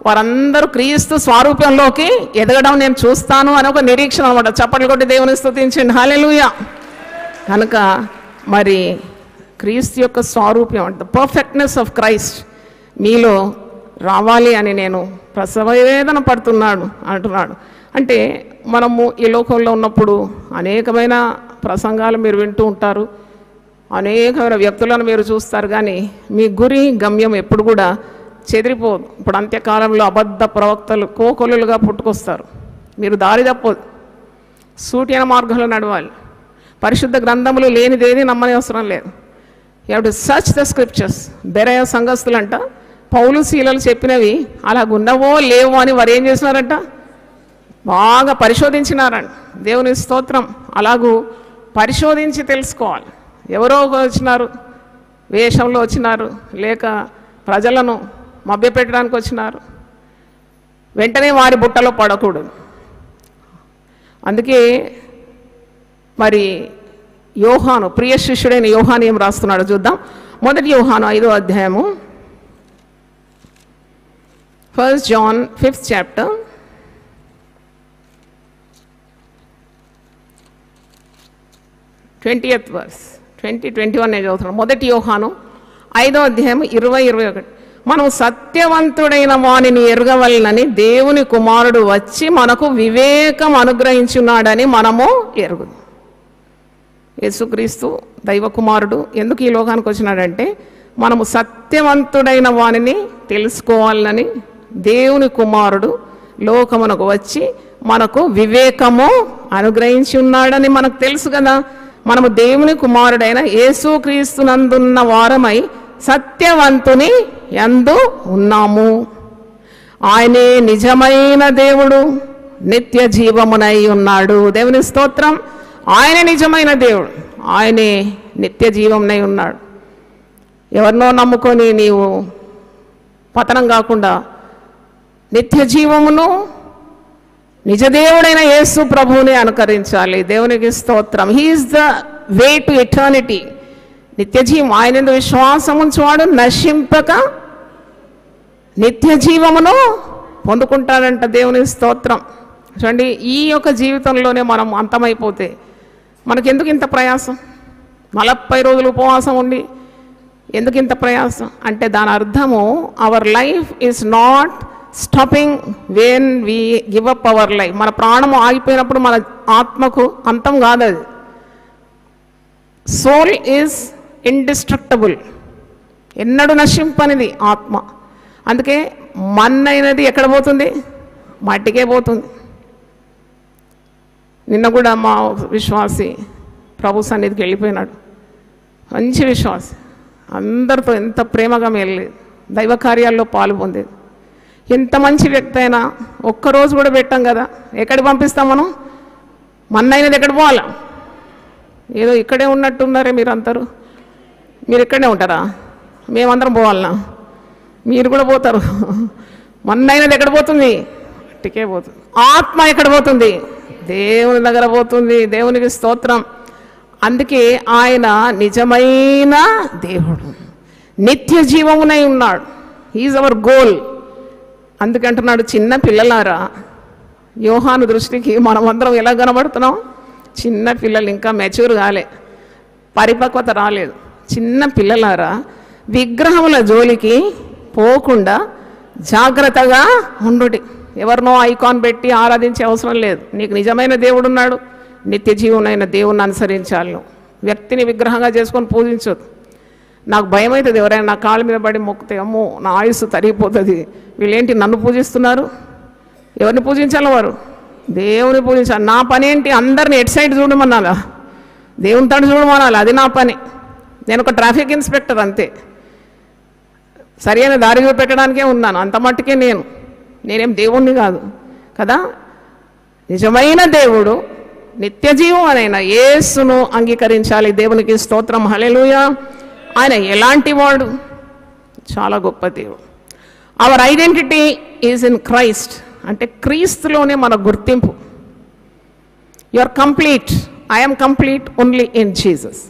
వారందరూ క్రీస్తు స్వరూపంలోకి ఎదగడం నేను చూస్తాను అని ఒక నిరీక్షణ అనమాట. చప్పట్లు కొట్టి దేవుని స్తుతించండి, హల్లెలూయా. కనుక మరి క్రీస్తు యొక్క స్వరూప్యం అంటే పర్ఫెక్ట్నెస్ ఆఫ్ క్రైస్ట్ మీలో రావాలి అని నేను ప్రసవ వేదన పడుతున్నాడు అంటున్నాడు. అంటే మనము ఈ లోకంలో ఉన్నప్పుడు అనేకమైన ప్రసంగాలు మీరు వింటూ ఉంటారు, అనేకమైన వ్యక్తులను మీరు చూస్తారు, కానీ మీ గురి గమ్యం ఎప్పుడు కూడా చెదిరిపోదు. ఇప్పుడు అంత్యకాలంలో అబద్ధ ప్రవక్తలు కోకొల్లులుగా పుట్టుకొస్తారు. మీరు దారి తప్పదు, సూటిన మార్గంలో నడవాలి. పరిశుద్ధ గ్రంథములు లేనిదేది నమ్మని అవసరం లేదు. You have to search the scriptures. Berea సంఘస్థులంట పౌలు శీలలు చెప్పినవి అలాగున్నవో లేవో అని వారు ఏం చేసినారంట, బాగా పరిశోధించినారంట. దేవుని స్తోత్రం. అలాగూ పరిశోధించి తెలుసుకోవాలి. ఎవరో వచ్చినారు, వేషంలో వచ్చినారు, లేక ప్రజలను మభ్యపెట్టడానికి వచ్చినారు, వెంటనే వారి బుట్టలో పడకూడదు. అందుకే మరి యోహాను, ప్రియ శిష్యుడైన యోహాను ఏం రాస్తున్నాడో చూద్దాం. 1 యోహాను 5వ అధ్యాయము, 1 John 5th chapter, 20th verse, 20-21 నేను చదువుతున్నాను. 1 యోహాను 5వ అధ్యాయం 20-21. మనం సత్యవంతుడైన వానిని ఎరగవలనని దేవుని కుమారుడు వచ్చి మనకు వివేకం అనుగ్రహించున్నాడని మనము ఎరుగుదాం. యేసుక్రీస్తు దైవ కుమారుడు ఎందుకు ఈ లోకానికి వచ్చినాడంటే మనము సత్యవంతుడైన వానిని తెలుసుకోవాలని దేవుని కుమారుడు లోకమునకు వచ్చి మనకు వివేకము అనుగ్రహించి ఉన్నాడని మనకు తెలుసు కదా. మనము దేవుని కుమారుడైన యేసుక్రీస్తునందున్న వారమై సత్యవంతుని యందు ఉన్నాము. ఆయనే నిజమైన దేవుడు, నిత్య జీవమునై ఉన్నాడు. దేవుని స్తోత్రం. ఆయన నిజమైన దేవుడు, ఆయనే నిత్య జీవమునై ఉన్నాడు. ఎవరినో నమ్ముకొని నీవు పతనం కాకుండా నిత్య జీవమును నిజదేవుడైన యేసు ప్రభువుని అనుకరించాలి. దేవునికి స్తోత్రం. He is the way to eternity. నిత్య జీవం ఆయన విశ్వాసం ఉంచువాడు నశింపక నిత్య జీవమును పొందుకుంటాడంట. దేవుని స్తోత్రం. చూడండి, ఈ యొక్క జీవితంలోనే మనం అంతమైపోతే మనకెందుకు ఇంత ప్రయాసం? 40 రోజులు ఉపవాసం ఉండి ఎందుకు ఇంత ప్రయాసం అంటే దాని అర్థము our life is not stopping when we give up our life. మన ప్రాణము ఆగిపోయినప్పుడు మన ఆత్మకు అంతం కాదు. అది సోల్ ఈజ్ ఇండిస్ట్రక్టబుల్, ఎన్నడూ నశింపనిది ఆత్మ. అందుకే మన్నైనది ఎక్కడ పోతుంది? మట్టికే పోతుంది. నిన్న కూడా మా విశ్వాసి ప్రభు సన్నిధికి వెళ్ళిపోయినాడు. మంచి విశ్వాసి, అందరితో ఎంత ప్రేమగా వెళ్ళేది, దైవ కార్యాల్లో పాలు పొందేది. ఎంత మంచి వ్యక్తి అయినా ఒక్కరోజు కూడా పెట్టాం కదా. ఎక్కడికి పంపిస్తాం మనం? మన్నైనది ఎక్కడ పోవాలా? ఏదో ఇక్కడే ఉన్నట్టున్నారే మీరందరూ. మీరు ఇక్కడే ఉంటారా? మేమందరం పోవాలనా? మీరు కూడా పోతారు. మన్నైనది ఎక్కడ పోతుంది? అట్టికే పోతుంది. ఆత్మ ఎక్కడ పోతుంది? దేవుని దగ్గర పోతుంది. దేవునికి స్తోత్రం. అందుకే ఆయన నిజమైన దేవుడు, నిత్య జీవమునై ఉన్నాడు. Is our goal. అందుకంటున్నాడు, చిన్న పిల్లలారా, యోహాను దృష్టికి మనమందరం ఎలా కనబడుతున్నాం? చిన్న పిల్లలు, ఇంకా మెచ్యూర్ కాలే, పరిపక్వత రాలేదు. చిన్న పిల్లలారా, విగ్రహముల జోలికి పోకుండా జాగ్రత్తగా ఉండుటి. ఎవరినో ఐకాన్ పెట్టి ఆరాధించే అవసరం లేదు. నీకు నిజమైన దేవుడు ఉన్నాడు, నిత్య జీవనైన దేవుణ్ణి అనుసరించాలి. వ్యక్తిని విగ్రహంగా చేసుకొని పూజించొద్దు. నాకు భయం అవుతుంది ఎవరైనా నా కాళ్ళ మీద పడి మొక్కితే, అమ్మో నా ఆయుస్సు తరిగిపోతుంది, వీళ్ళేంటి నన్ను పూజిస్తున్నారు. ఎవరిని పూజించాలి? వారు దేవుని పూజించాలి. నా పని ఏంటి? అందరిని ఎట్ సైడ్ చూడమనాలా? దేవుని తాడు చూడమనాలి. అది నా పని. నేను ఒక ట్రాఫిక్ ఇన్స్పెక్టర్ అంతే. సరైన దారి చూపెట్టడానికే ఉన్నాను, అంత మట్టుకే నేనేం దేవుణ్ణి కాదు కదా. నిజమైన దేవుడు నిత్యజీవం అనైన యేసును అంగీకరించాలి. దేవునికి స్తోత్రం, హల్లెలూయా. ఆయన ఎలాంటి వాడు? చాలా గొప్ప దేవుడు. Our identity is in Christ, అంటే క్రీస్తులోనే మన గుర్తింపు. You are complete, I'm complete only in Jesus.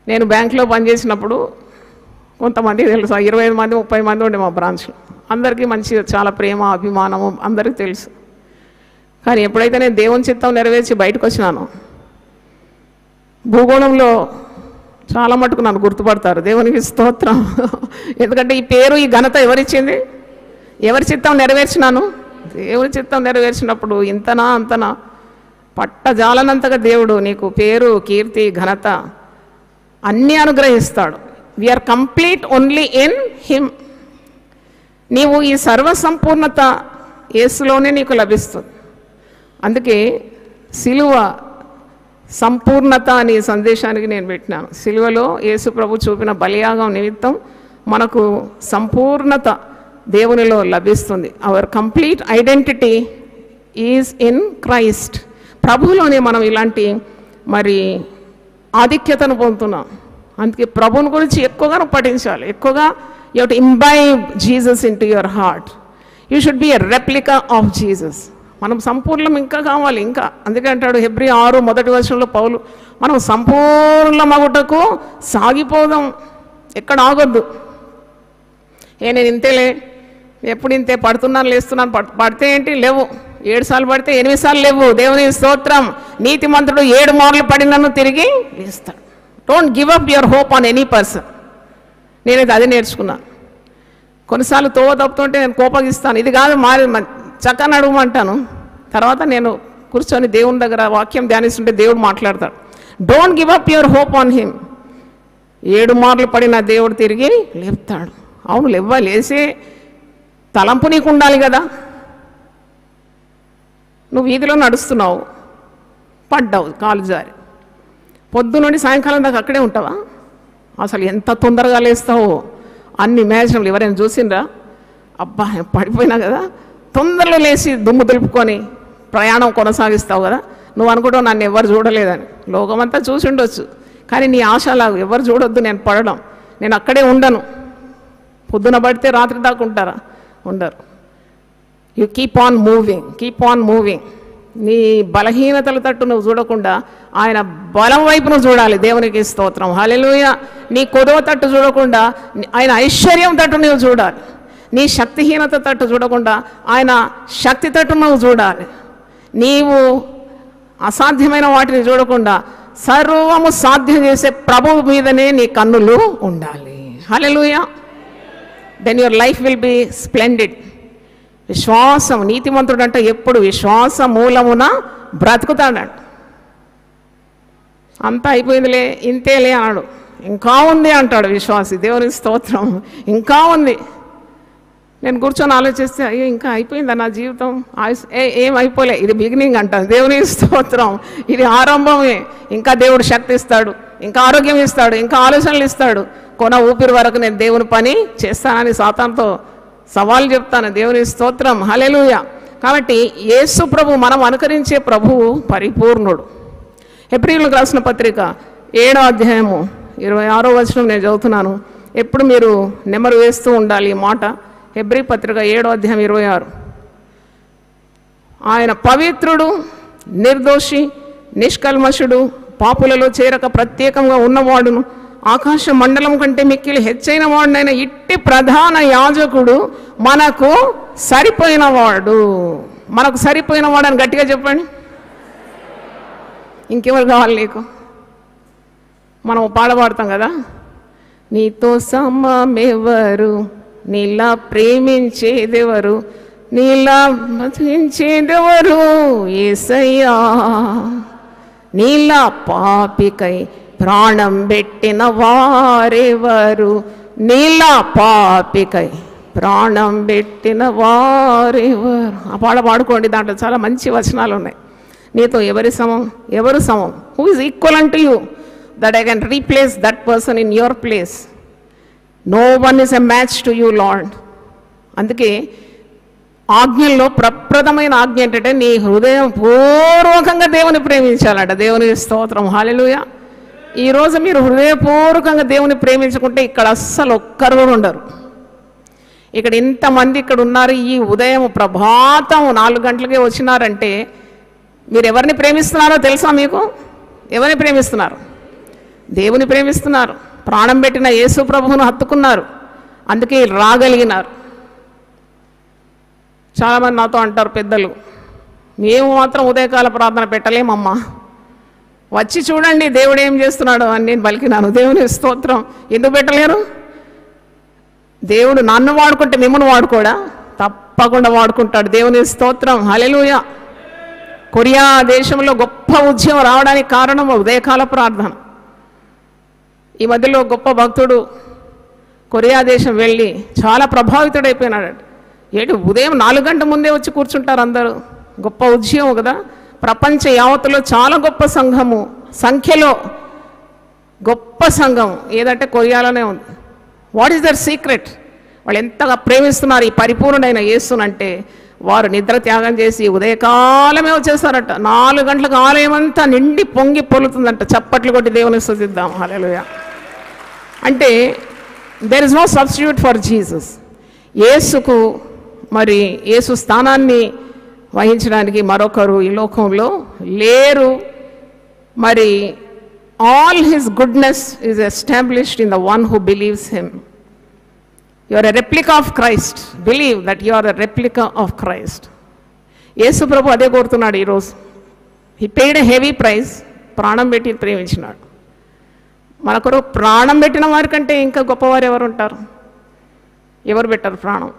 నేను బ్యాంక్లో పనిచేసినప్పుడు కొంతమంది తెలుసు, 25 మంది 30 మంది ఉండే మా బ్రాంచ్లో. అందరికీ మంచిగా చాలా ప్రేమ అభిమానము అందరికీ తెలుసు. కానీ ఎప్పుడైతే నేను దేవుని చిత్తం నెరవేర్చి బయటకు వచ్చినానో, భూగోళంలో చాలా మటుకు నన్ను గుర్తుపడతారు. దేవునికి స్తోత్రం. ఎందుకంటే ఈ పేరు, ఈ ఘనత ఎవరిచ్చింది? ఎవరి చిత్తం నెరవేర్చినాను? దేవుని చిత్తం నెరవేర్చినప్పుడు ఇంతనా అంతనా పట్టజాలనంతగా దేవుడు నీకు పేరు, కీర్తి, ఘనత అన్నీ అనుగ్రహిస్తాడు. We are complete only in him. నీవు ఈ సర్వసంపూర్ణత యేసులోనే నీకు లభిస్తుంది. అందుకే సిలువ సంపూర్ణత అనే సందేశానికి నేను పెట్టినాను. సిలువలో యేసు ప్రభు చూపిన బలియాగం నిమిత్తం మనకు సంపూర్ణత దేవునిలో లభిస్తుంది. Our complete identity is in Christ. ప్రభువులోనే మనం ఇలాంటి మరి ఆధిక్యతను పొందుతున్నాం. అందుకే ప్రభుని గురించి ఎక్కువగా పఠించాలి. ఎక్కువగా you have to imbibe Jesus into your heart. You should be a replica of Jesus. మనం సంపూర్ణం ఇంకా కావాలి, ఇంకా. అందుకే అంటాడు హెబ్రీ 6 మొదటి వచనంలో పౌలు, మనం సంపూర్ణమగుటకు సాగిపోదాం, ఎక్కడ ఆగొద్దు. నేను ఇంతేలే, ఎప్పుడు ఇంతే, పడుతున్నాను లేస్తున్నాను, పడితే ఏంటి లేవు, 7 సార్లు పడితే 8 సార్లు లేవు. దేవుని స్తోత్రం. నీతిమంతుడు 7 మార్లు పడినను తిరిగి లేస్తాడు. Don't give up your hope on any person. నేనైతే అది నేర్చుకున్నాను. కొన్నిసార్లు తోవ తప్పుతుంటే నేను కోపగిస్తాను, ఇది కాదు మారి చక్కని అడుగుమంటాను. తర్వాత నేను కూర్చొని దేవుని దగ్గర వాక్యం ధ్యానిస్తుంటే దేవుడు మాట్లాడతాడు. Don't give up your hope on him. 7 మార్లు పడిన దేవుడు తిరిగి లేపుతాడు. అవును, లేసే తలంపు నీకు ఉండాలి కదా. నువ్వు వీధిలో నడుస్తున్నావు, పడ్డావు, కాలు జారి, పొద్దు నుండి సాయంకాలం దాకా అక్కడే ఉంటావా? అసలు ఎంత తొందరగా లేస్తావో. అన్ని మ్యాచ్లు ఎవరైనా చూసిండ్రా? అబ్బా పడిపోయినా కదా, తొందరలో లేచి దుమ్ము దులుపుకొని ప్రయాణం కొనసాగిస్తావు కదా. నువ్వు అనుకుంటావు నన్ను ఎవరు చూడలేదని. లోకమంతా చూసి ఉండొచ్చు, కానీ నీ ఆశలాగా ఎవరు చూడొద్దు నేను పడడం, నేను అక్కడే ఉండను. పొద్దున పడితే రాత్రి దాకా ఉంటారా? ఉండరు. You keep on moving, keep on moving. నీ బలహీనతల తట్టు నువ్వు చూడకుండా ఆయన బలం వైపు నువ్వు చూడాలి. దేవునికి స్తోత్రం, హల్లెలూయా. నీ కొదవ తట్టు చూడకుండా ఆయన ఐశ్వర్యం తట్టు నువ్వు చూడాలి. నీ శక్తిహీనత తట్టు చూడకుండా ఆయన శక్తి తట్టు నువ్వు చూడాలి. నీవు అసాధ్యమైన వాటిని చూడకుండా సర్వము సాధ్యం చేసే ప్రభువు మీదనే నీ కన్నులు ఉండాలి. Hallelujah. Then your life will be splendid. విశ్వాసం, నీతిమంతుడు అంటే ఎప్పుడు విశ్వాస మూలమున బ్రతుకుతాడంట. అంతా అయిపోయిందిలే, ఇంతేలే అన్నాడు. ఇంకా ఉంది అంటాడు విశ్వాసి. దేవునికి స్తోత్రం. ఇంకా ఉంది. నేను కూర్చొని ఆలోచిస్తే అయ్యో ఇంకా అయిపోయిందా నా జీవితం? ఏం అయిపోలే, ఇది బిగినింగ్ అంటాను. దేవునికి స్తోత్రం. ఇది ఆరంభమే. ఇంకా దేవుడు శక్తి ఇస్తాడు, ఇంకా ఆరోగ్యం ఇస్తాడు, ఇంకా ఆలోచనలు ఇస్తాడు. కొన ఊపిరి వరకు నేను దేవుని పని చేస్తానని సాతానుతో సవాలు చెప్తాను. దేవుని స్తోత్రం, హల్లెలూయా. కాబట్టి యేసు ప్రభు, మనం అనుకరించే ప్రభువు పరిపూర్ణుడు. హెబ్రీయులకు రాసిన పత్రిక 7వ అధ్యాయము 26వ వచనం నేను చదువుతున్నాను. ఎప్పుడు మీరు నెమరు వేస్తూ ఉండాలి ఈ మాట. హెబ్రీ పత్రిక 7వ అధ్యాయం 26. ఆయన పవిత్రుడు, నిర్దోషి, నిష్కల్మషుడు, పాపులలో చేరక ప్రత్యేకంగా ఉన్నవాడును, ఆకాశ మండలం కంటే మిక్కిలి హెచ్చైన వాడునైన ఇట్టి ప్రధాన యాజకుడు మనకు సరిపోయినవాడు. మనకు సరిపోయినవాడు అని గట్టిగా చెప్పండి. ఇంకెవరు కావాలి నీకు? మనం పాడబడతాం కదా, నీతో సమమెవరు, నీలా ప్రేమించేదెవరు, నీలా మతించేదెవరు యేసయ్యా, నీలా పాపికై ప్రాణం పెట్టిన వారెవరు, నీలా పాపికై ప్రాణం పెట్టిన వారెవరు. ఆ పాట పాడుకోండి. దాంట్లో చాలా మంచి వచనాలు ఉన్నాయి. నీతో ఎవరి సమం, ఎవరు సమం? హూ ఈజ్ ఈక్వల్ అంటు you that I can replace that person in your place. No one is a match to you lord. అందుకే ఆజ్ఞల్లో ప్రప్రదమైన ఆజ్ఞ ఏంటంటే నీ హృదయం పూర్వకంగా దేవుని ప్రేమించాలట. దేవుని స్తోత్రం, హల్లెలూయా. ఈరోజు మీరు హృదయపూర్వకంగా దేవుని ప్రేమించుకుంటే ఇక్కడ అస్సలు ఒక్కరు కూడా ఉండరు. ఇక్కడ ఇంతమంది ఇక్కడ ఉన్నారు. ఈ ఉదయం ప్రభాతం 4 గంటలకే వచ్చినారంటే మీరు ఎవరిని ప్రేమిస్తున్నారో తెలుసా? మీకు ఎవరిని ప్రేమిస్తున్నారు? దేవుని ప్రేమిస్తున్నారు. ప్రాణం పెట్టిన యేసు ప్రభువును హత్తుకున్నారు. అందుకే రాగలిగినారు. చాలామంది నాతో అంటారు పెద్దలు, మేము మాత్రం ఉదయకాల ప్రార్థన పెట్టలేమమ్మా, వచ్చి చూడండి దేవుడు ఏం చేస్తున్నాడు అని నేను పలికినాను. దేవుని స్తోత్రం. ఎందుకు పెట్టలేరు? దేవుడు నన్ను వాడుకుంటే మిమ్మల్ని వాడుకోడా? తప్పకుండా వాడుకుంటాడు. దేవుని స్తోత్రం, హల్లెలూయా. కొరియా దేశంలో గొప్ప ఉద్యమం రావడానికి కారణం ఉదయకాల ప్రార్థన. ఈ మధ్యలో గొప్ప భక్తుడు కొరియా దేశం వెళ్ళి చాలా ప్రభావితుడైపోయినాడు. ఏంటి ఉదయం 4 గంటల ముందే వచ్చి కూర్చుంటారు అందరూ. గొప్ప ఉద్యమం కదా. ప్రపంచ యావత్తులో చాలా గొప్ప సంఘము, సంఖ్యలో గొప్ప సంఘం ఏదంటే కొరియాలోనే ఉంది. What is their secret? వాళ్ళు ఎంతగా ప్రేమిస్తున్నారు ఈ పరిపూర్ణుడైన యేసునంటే వారు నిద్ర త్యాగం చేసి ఉదయకాలమే వచ్చేస్తారట. 4 గంటలకు ఆలయం అంతా నిండి పొంగి పొలుతుందంట. చప్పట్లు కొట్టి దేవుని స్తుతిద్దాం, హల్లెలూయా. అంటే there is no substitute for Jesus. యేసుకు మరి యేసు స్థానాన్ని వహించడానికి మరొకరు ఈ లోకంలో లేరు. మరి all his goodness is established in the one who believes him. You are a replica of Christ. Believe that you are a replica of Christ. Yesu ప్రభు అదే కోరుతున్నాడు ఈరోజు. He paid a heavy price. ప్రాణం పెట్టి ప్రేమించినాడు. మనకొరు ప్రాణం పెట్టిన వారికంటే ఇంకా గొప్పవారు ఎవరు ఉంటారు? ఎవరు పెట్టరు ప్రాణం?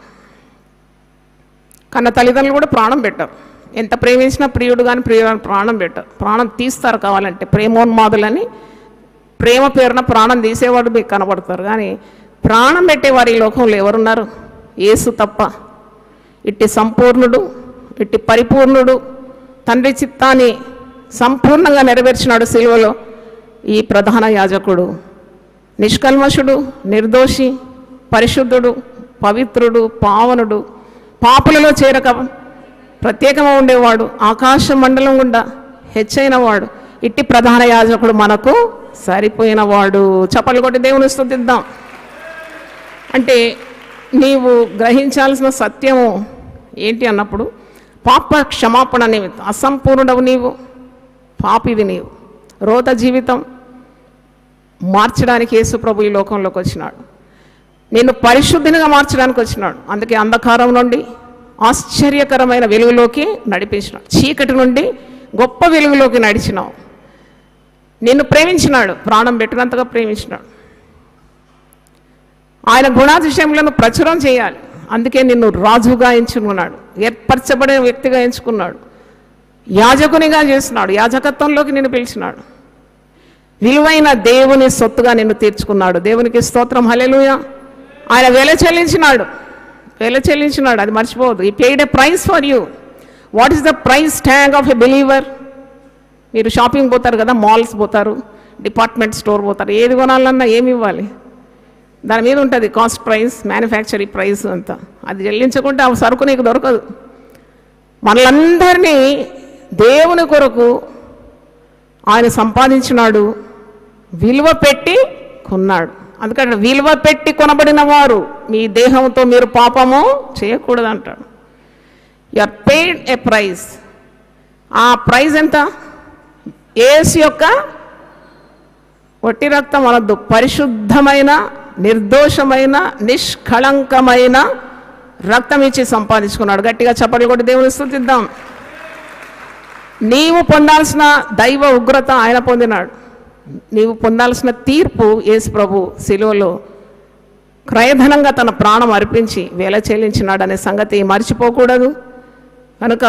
కన్న తల్లిదండ్రులు కూడా ప్రాణం పెట్టరు. ఎంత ప్రేమించినా ప్రియుడు కానీ ప్రియుడు ప్రాణం పెట్టరు. ప్రాణం తీస్తారు కావాలంటే. ప్రేమోన్మాదులని ప్రేమ పేరున ప్రాణం తీసేవాడు మీకు కనబడతారు. కానీ ప్రాణం పెట్టేవారు ఈ లోకంలో ఎవరున్నారు? యేసు తప్ప. ఇట్టి సంపూర్ణుడు, ఇట్టి పరిపూర్ణుడు, తండ్రి చిత్తాన్ని సంపూర్ణంగా నెరవేర్చినాడు సిలువలో ఈ ప్రధాన యాజకుడు. నిష్కల్మషుడు, నిర్దోషి, పరిశుద్ధుడు, పవిత్రుడు, పావనుడు, పాపులలో చేరక ప్రత్యేకంగా ఉండేవాడు, ఆకాశ మండలం గుండా హెచ్చైన వాడు. ఇట్టి ప్రధాన యాజకుడు మనకు సరిపోయినవాడు. చప్పట్లు కొట్టి దేవుని స్తుతిద్దాం. అంటే నీవు గ్రహించాల్సిన సత్యము ఏంటి అన్నప్పుడు, పాప క్షమాపణ నిమిత్తం అసంపూర్ణుడవు నీవు, పాపివి నీవు. రోత జీవితం మార్చడానికి యేసు ప్రభు ఈ లోకంలోకి వచ్చినాడు. నిన్ను పరిశుద్ధినిగా మార్చడానికి వచ్చినాడు. అందుకే అంధకారం నుండి ఆశ్చర్యకరమైన వెలుగులోకి నడిపించినాడు. చీకటి నుండి గొప్ప వెలుగులోకి నడిచినావు. నిన్ను ప్రేమించినాడు, ప్రాణం పెట్టినంతగా ప్రేమించినాడు. ఆయన గుణాతిశయములను ప్రచురం చేయాలి. అందుకే నిన్ను రాజుగా ఎంచుకున్నాడు, ఏర్పరచబడిన వ్యక్తిగా ఎంచుకున్నాడు, యాజకునిగా చేస్తున్నాడు, యాజకత్వంలోకి నిన్ను పిలిచినాడు. విలువైన దేవుని సొత్తుగా నిన్ను తీర్చుకున్నాడు. దేవునికి స్తోత్రం, హల్లెలూయా. ఆయన వెల చెల్లించినాడు, అది మర్చిపోవద్దు. ఈ paid a price for you. What is the price tag of a believer? మీరు షాపింగ్ పోతారు కదా, మాల్స్ పోతారు, డిపార్ట్మెంట్ స్టోర్ పోతారు, ఏది కొనాలన్నా ఏమి ఇవ్వాలి? దాని మీద ఉంటుంది కాస్ట్ ప్రైస్, మ్యానుఫ్యాక్చరింగ్ ప్రైస్ అంతా. అది చెల్లించకుంటే ఆ సరుకు నీకు దొరకదు. మనలందరినీ దేవుని కొరకు ఆయన సంపాదించినాడు, విలువ పెట్టి కొన్నాడు. అందుకని విలువ పెట్టి కొనబడిన వారు మీ దేహంతో మీరు పాపము చేయకూడదు అంటాడు. You are paid a prize. ఆ ప్రైజ్ ఎంత? యేసు యొక్క ఒట్టి రక్తం అనొద్దు, పరిశుద్ధమైన, నిర్దోషమైన, నిష్కళంకమైన రక్తం ఇచ్చి సంపాదించుకున్నాడు. గట్టిగా చప్పట్లు కొట్టి దేవుని స్తుతిద్దాం. నీవు పొందాల్సిన దైవ ఉగ్రత ఆయన పొందినాడు. నీవు పొందాల్సిన తీర్పు యేసు ప్రభు శిలువలో క్రయధనంగా తన ప్రాణం అర్పించి వేల చెల్లించినాడు అనే సంగతి మర్చిపోకూడదు. కనుక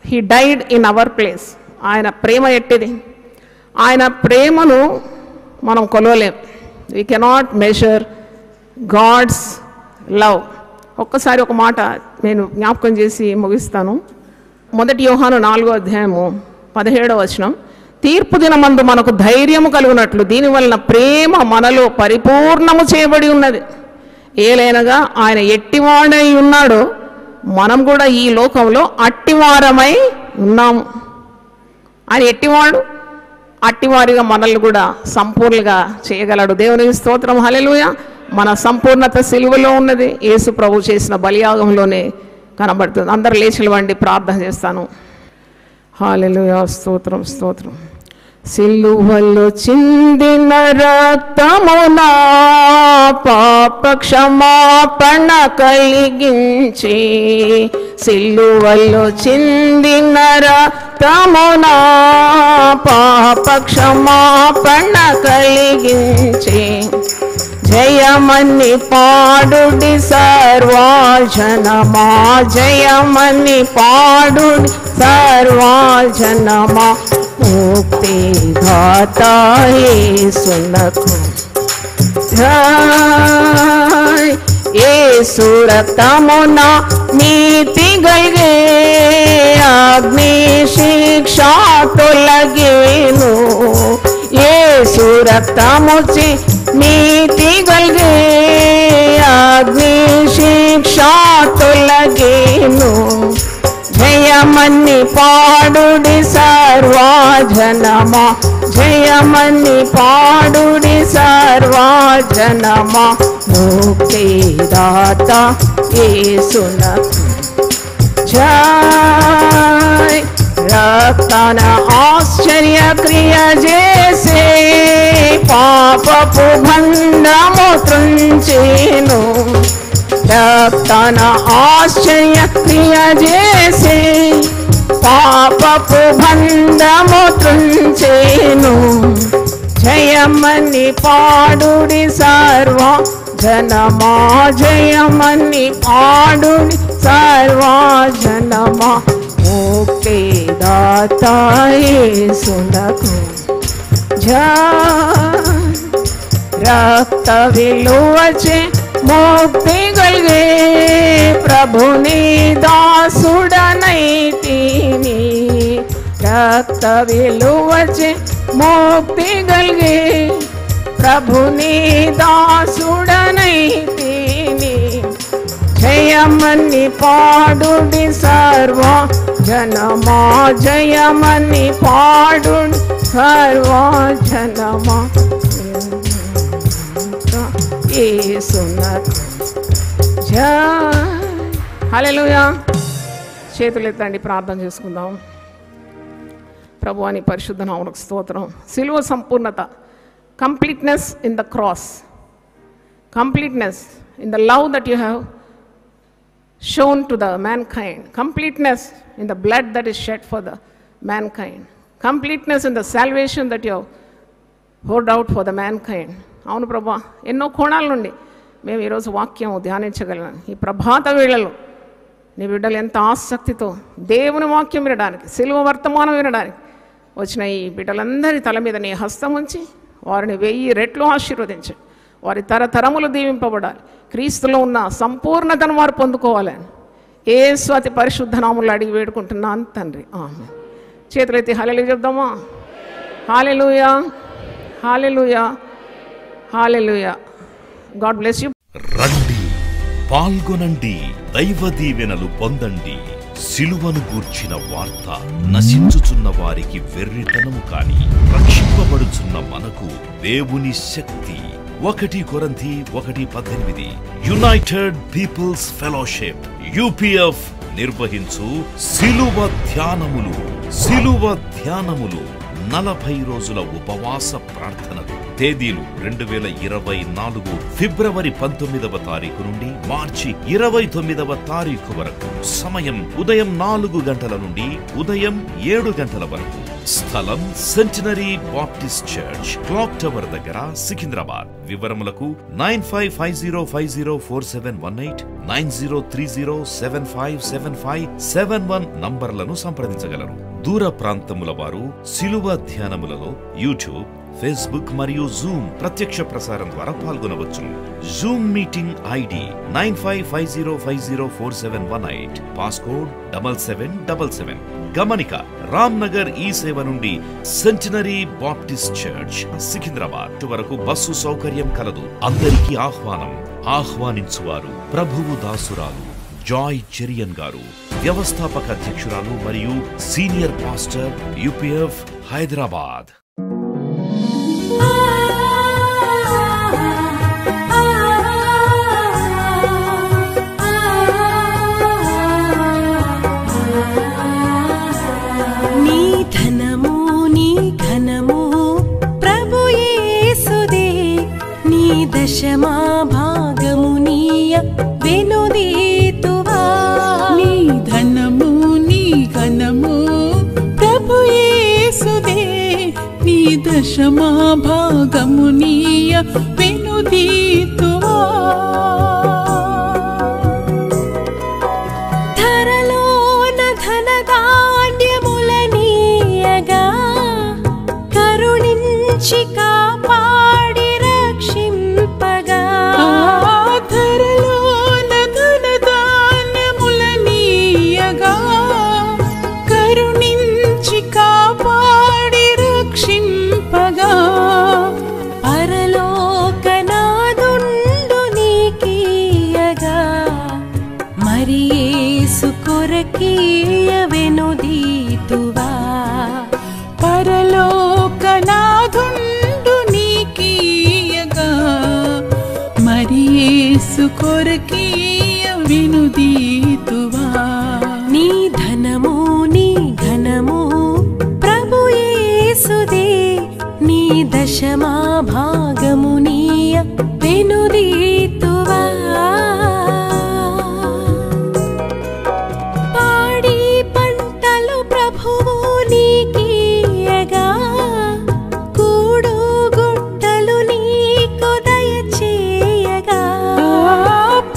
he died in our place. ఆయన ప్రేమ ఎట్టిది? ఆయన ప్రేమను మనం కొలవలేం. We cannot measure God's love. ఒక్కసారి ఒక మాట నేను జ్ఞాపకం చేసి ముగిస్తాను. 1 యోహాను 4వ అధ్యాయము 17వ వచనం. తీర్పు దినమందు మనకు ధైర్యము కలుగునట్లు దీనివలన ప్రేమ మనలో పరిపూర్ణము చేయబడి ఉన్నది. ఏలైనగా ఆయన ఎట్టివాడై ఉన్నాడో మనం కూడా ఈ లోకంలో అట్టివారమై ఉన్నాము. ఆయన ఎట్టివాడు, అట్టివారిగా మనల్ని కూడా సంపూర్ణంగా చేయగలడు. దేవునికి స్తోత్రం, హల్లెలూయా. మన సంపూర్ణత సిలువలో ఉన్నది, యేసు ప్రభు చేసిన బలియాగంలోనే కనబడుతుంది. అందరు లేచిలవండి, ప్రార్థన చేస్తాను. హల్లెలూయా, స్తోత్రం స్తోత్రం. సిలువలో చిందిన రక్తమునా పాప క్షమాపణ కలిగించి, సిలువలో చిందిన రక్తమునా పాప క్షమాపణ కలిగించి, జయమని పాడుడి సర్వజనమా, జయమని పాడుడి సర్వజనమా, ముక్తి దాత యేసునకు జై. యేసు రక్తమున నీతి గలిగే అగ్ని శిక్ష తొలగేను. యేసు రక్తముచి నీతి గలిగే అగ్ని శిక్ష తొలగేను. జయమని పాడుడి సర్వజనమా, జయమని పాడుడి సర్వజనమా, ముక్తి దాత యేసునకు జై. రక్తన ఆశ్చర్య క్రియ చేసే పాపపు బంధము త్రుంచెను. రక్తన ఆశ్చర్య క్రియ చేసే పాపపు బంధము త్రుంచెను. జయమని పాడుడి సర్వజనమా, జయమని పాడుడి సర్వజనమా, ముక్తి దాత యేసునకు జై. రక్త విలువచే ముక్తి గలిగే ప్రభుని దాసుడనైతిని. రక్త విలువచే ముక్తి గలిగే ప్రభుని దాసుడనైతిని. జయమని పాడుడి సర్వజనమా, జయమని పాడుడి సర్వజనమా, యేసునకు జై. హల్లెలూయా. చేతులు ఎత్తండి, ప్రార్థన చేసుకుందాం. ప్రభువాని పరిశుద్ధ నామమునకు స్తోత్రం. సిలువ సంపూర్ణత, completeness in the cross, completeness in the love that you have shown to the mankind, completeness in the blood that is shed for the mankind, completeness in the salvation that you have poured out for the mankind. అవును ప్రభా, ఎన్నో కోణాల నుండి మేము ఈరోజు వాక్యం ధ్యానించగలను. ఈ ప్రభాత వేళలో నీ బిడ్డలు ఎంత ఆసక్తితో దేవుని వాక్యం వినడానికి, సిలువ వర్తమానం వినడానికి వచ్చిన ఈ బిడ్డలందరి తల మీద నీ హస్తం ఉంచి వారిని 1000 రెట్లు ఆశీర్వదించి వారి తరతరములు దీవింపబడాలి, క్రీస్తులో ఉన్న సంపూర్ణతను వారు పొందుకోవాలని యేసు అతి పరిశుద్ధ నామములో అడిగి వేడుకుంటున్నాను తండ్రి, ఆమేన్. చేతులెత్తి హల్లెలూయా చెప్దామా? Hallelujah, hallelujah, hallelujah. God bless you. రండి, పాల్గొనండి, దైవ దీవెనలు పొందండి. సిలువను గూర్చిన వార్త నశించుచున్న వారికి వెర్రితనము కాని, రక్షింపబడుచున్న మనకు దేవుని శక్తి. 1 కొరింథీ 1:18. యునైటెడ్ పీపుల్స్ ఫెలోషిప్ UPF నిర్వహించు సిలువ ధ్యానములు. 40 రోజుల ఉపవాస ప్రార్థనలు. తేదీలు 2024 ఫిబ్రవరి 19వ తారీఖు నుండి మార్చి 29వ తారీఖు వరకు. సమయం ఉదయం 4 గంటల నుండి ఉదయం 7 గంటల వరకు. స్థలం centenary Baptist church, clock tower దగ్గర, సికింద్రాబాద్. వివరములకు 9550504718, 9030757571 నంబర్లను సంప్రదించగలరు. దూర ప్రాంతముల వారు సిలువ ధ్యానములలో యూట్యూబ్, ఫేస్బుక్ మరియు జూమ్ ప్రత్యక్ష ప్రసారం ద్వారా పాల్గొనవచ్చును. Zoom meeting ID 9550504718, passcode 7777. గమనిక, రామ్ నగర్ ఈ సేవ నుండి సెంటినరీ బాప్టిస్ట్ చర్చ్ సికింద్రాబాద్ వరకు బస్సు సౌకర్యం కలదు. అందరికీ ఆహ్వానం. ఆహ్వానించువారు ప్రభువు దాసురాలు జాయ్ చెరియన్ గారు, వ్యవస్థాపక అధ్యక్షురాలు మరియు సీనియర్ పాస్టర్ UPF హైదరాబాద్. దశమా భాగమునీయ వెనుదీతువా. నీ ధనము నీ ఘనము ప్రభు యేసుదే, నీ దశమా భాగమునీయ వెనుదీతువా. ధరలోన ధనధాన్యములనీయగా కరుణించి కాపాడి రక్షింపగా. ధరలోన ధనధాన్యములనీయగా కరుణించి కాపాడి రక్షింపగా. పరలోకనాదుండు నీకీయగా మరి యేసు కొరకీయ వెనుదీతువా. పరలోకనాథుండు నీకీయగా మరి యేసు కొరకీయ వెనుదీతువా. నీ ధనము నీ ఘనము ప్రభు యేసుదే, నీ దశమా భాగమునీయ వెనుదీతువా. పాడి పంటలు ప్రభువు నీకీయగా కూడు గుట్టలు నీకు దయచేయగా.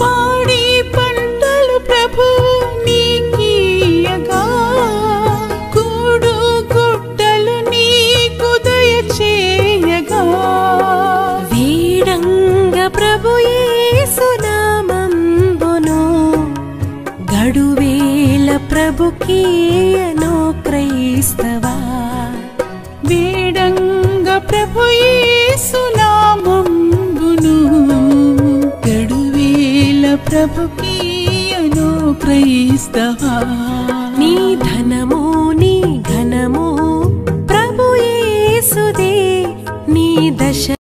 పాడి పంటలు ప్రభువు నీకీయగా కూడు గుట్టలు నీకు దయచేయగా. వీడంగ ప్రభు యేసు నామంబును గడువేల ప్రభుకీయను క్రైస్తవా. వేడంగ ప్రభు యేసు నామంబును గడువేల ప్రభుకీయను క్రైస్తవా. నీ ధనము నీ ఘనము ప్రభు యేసుదే, నీ దశ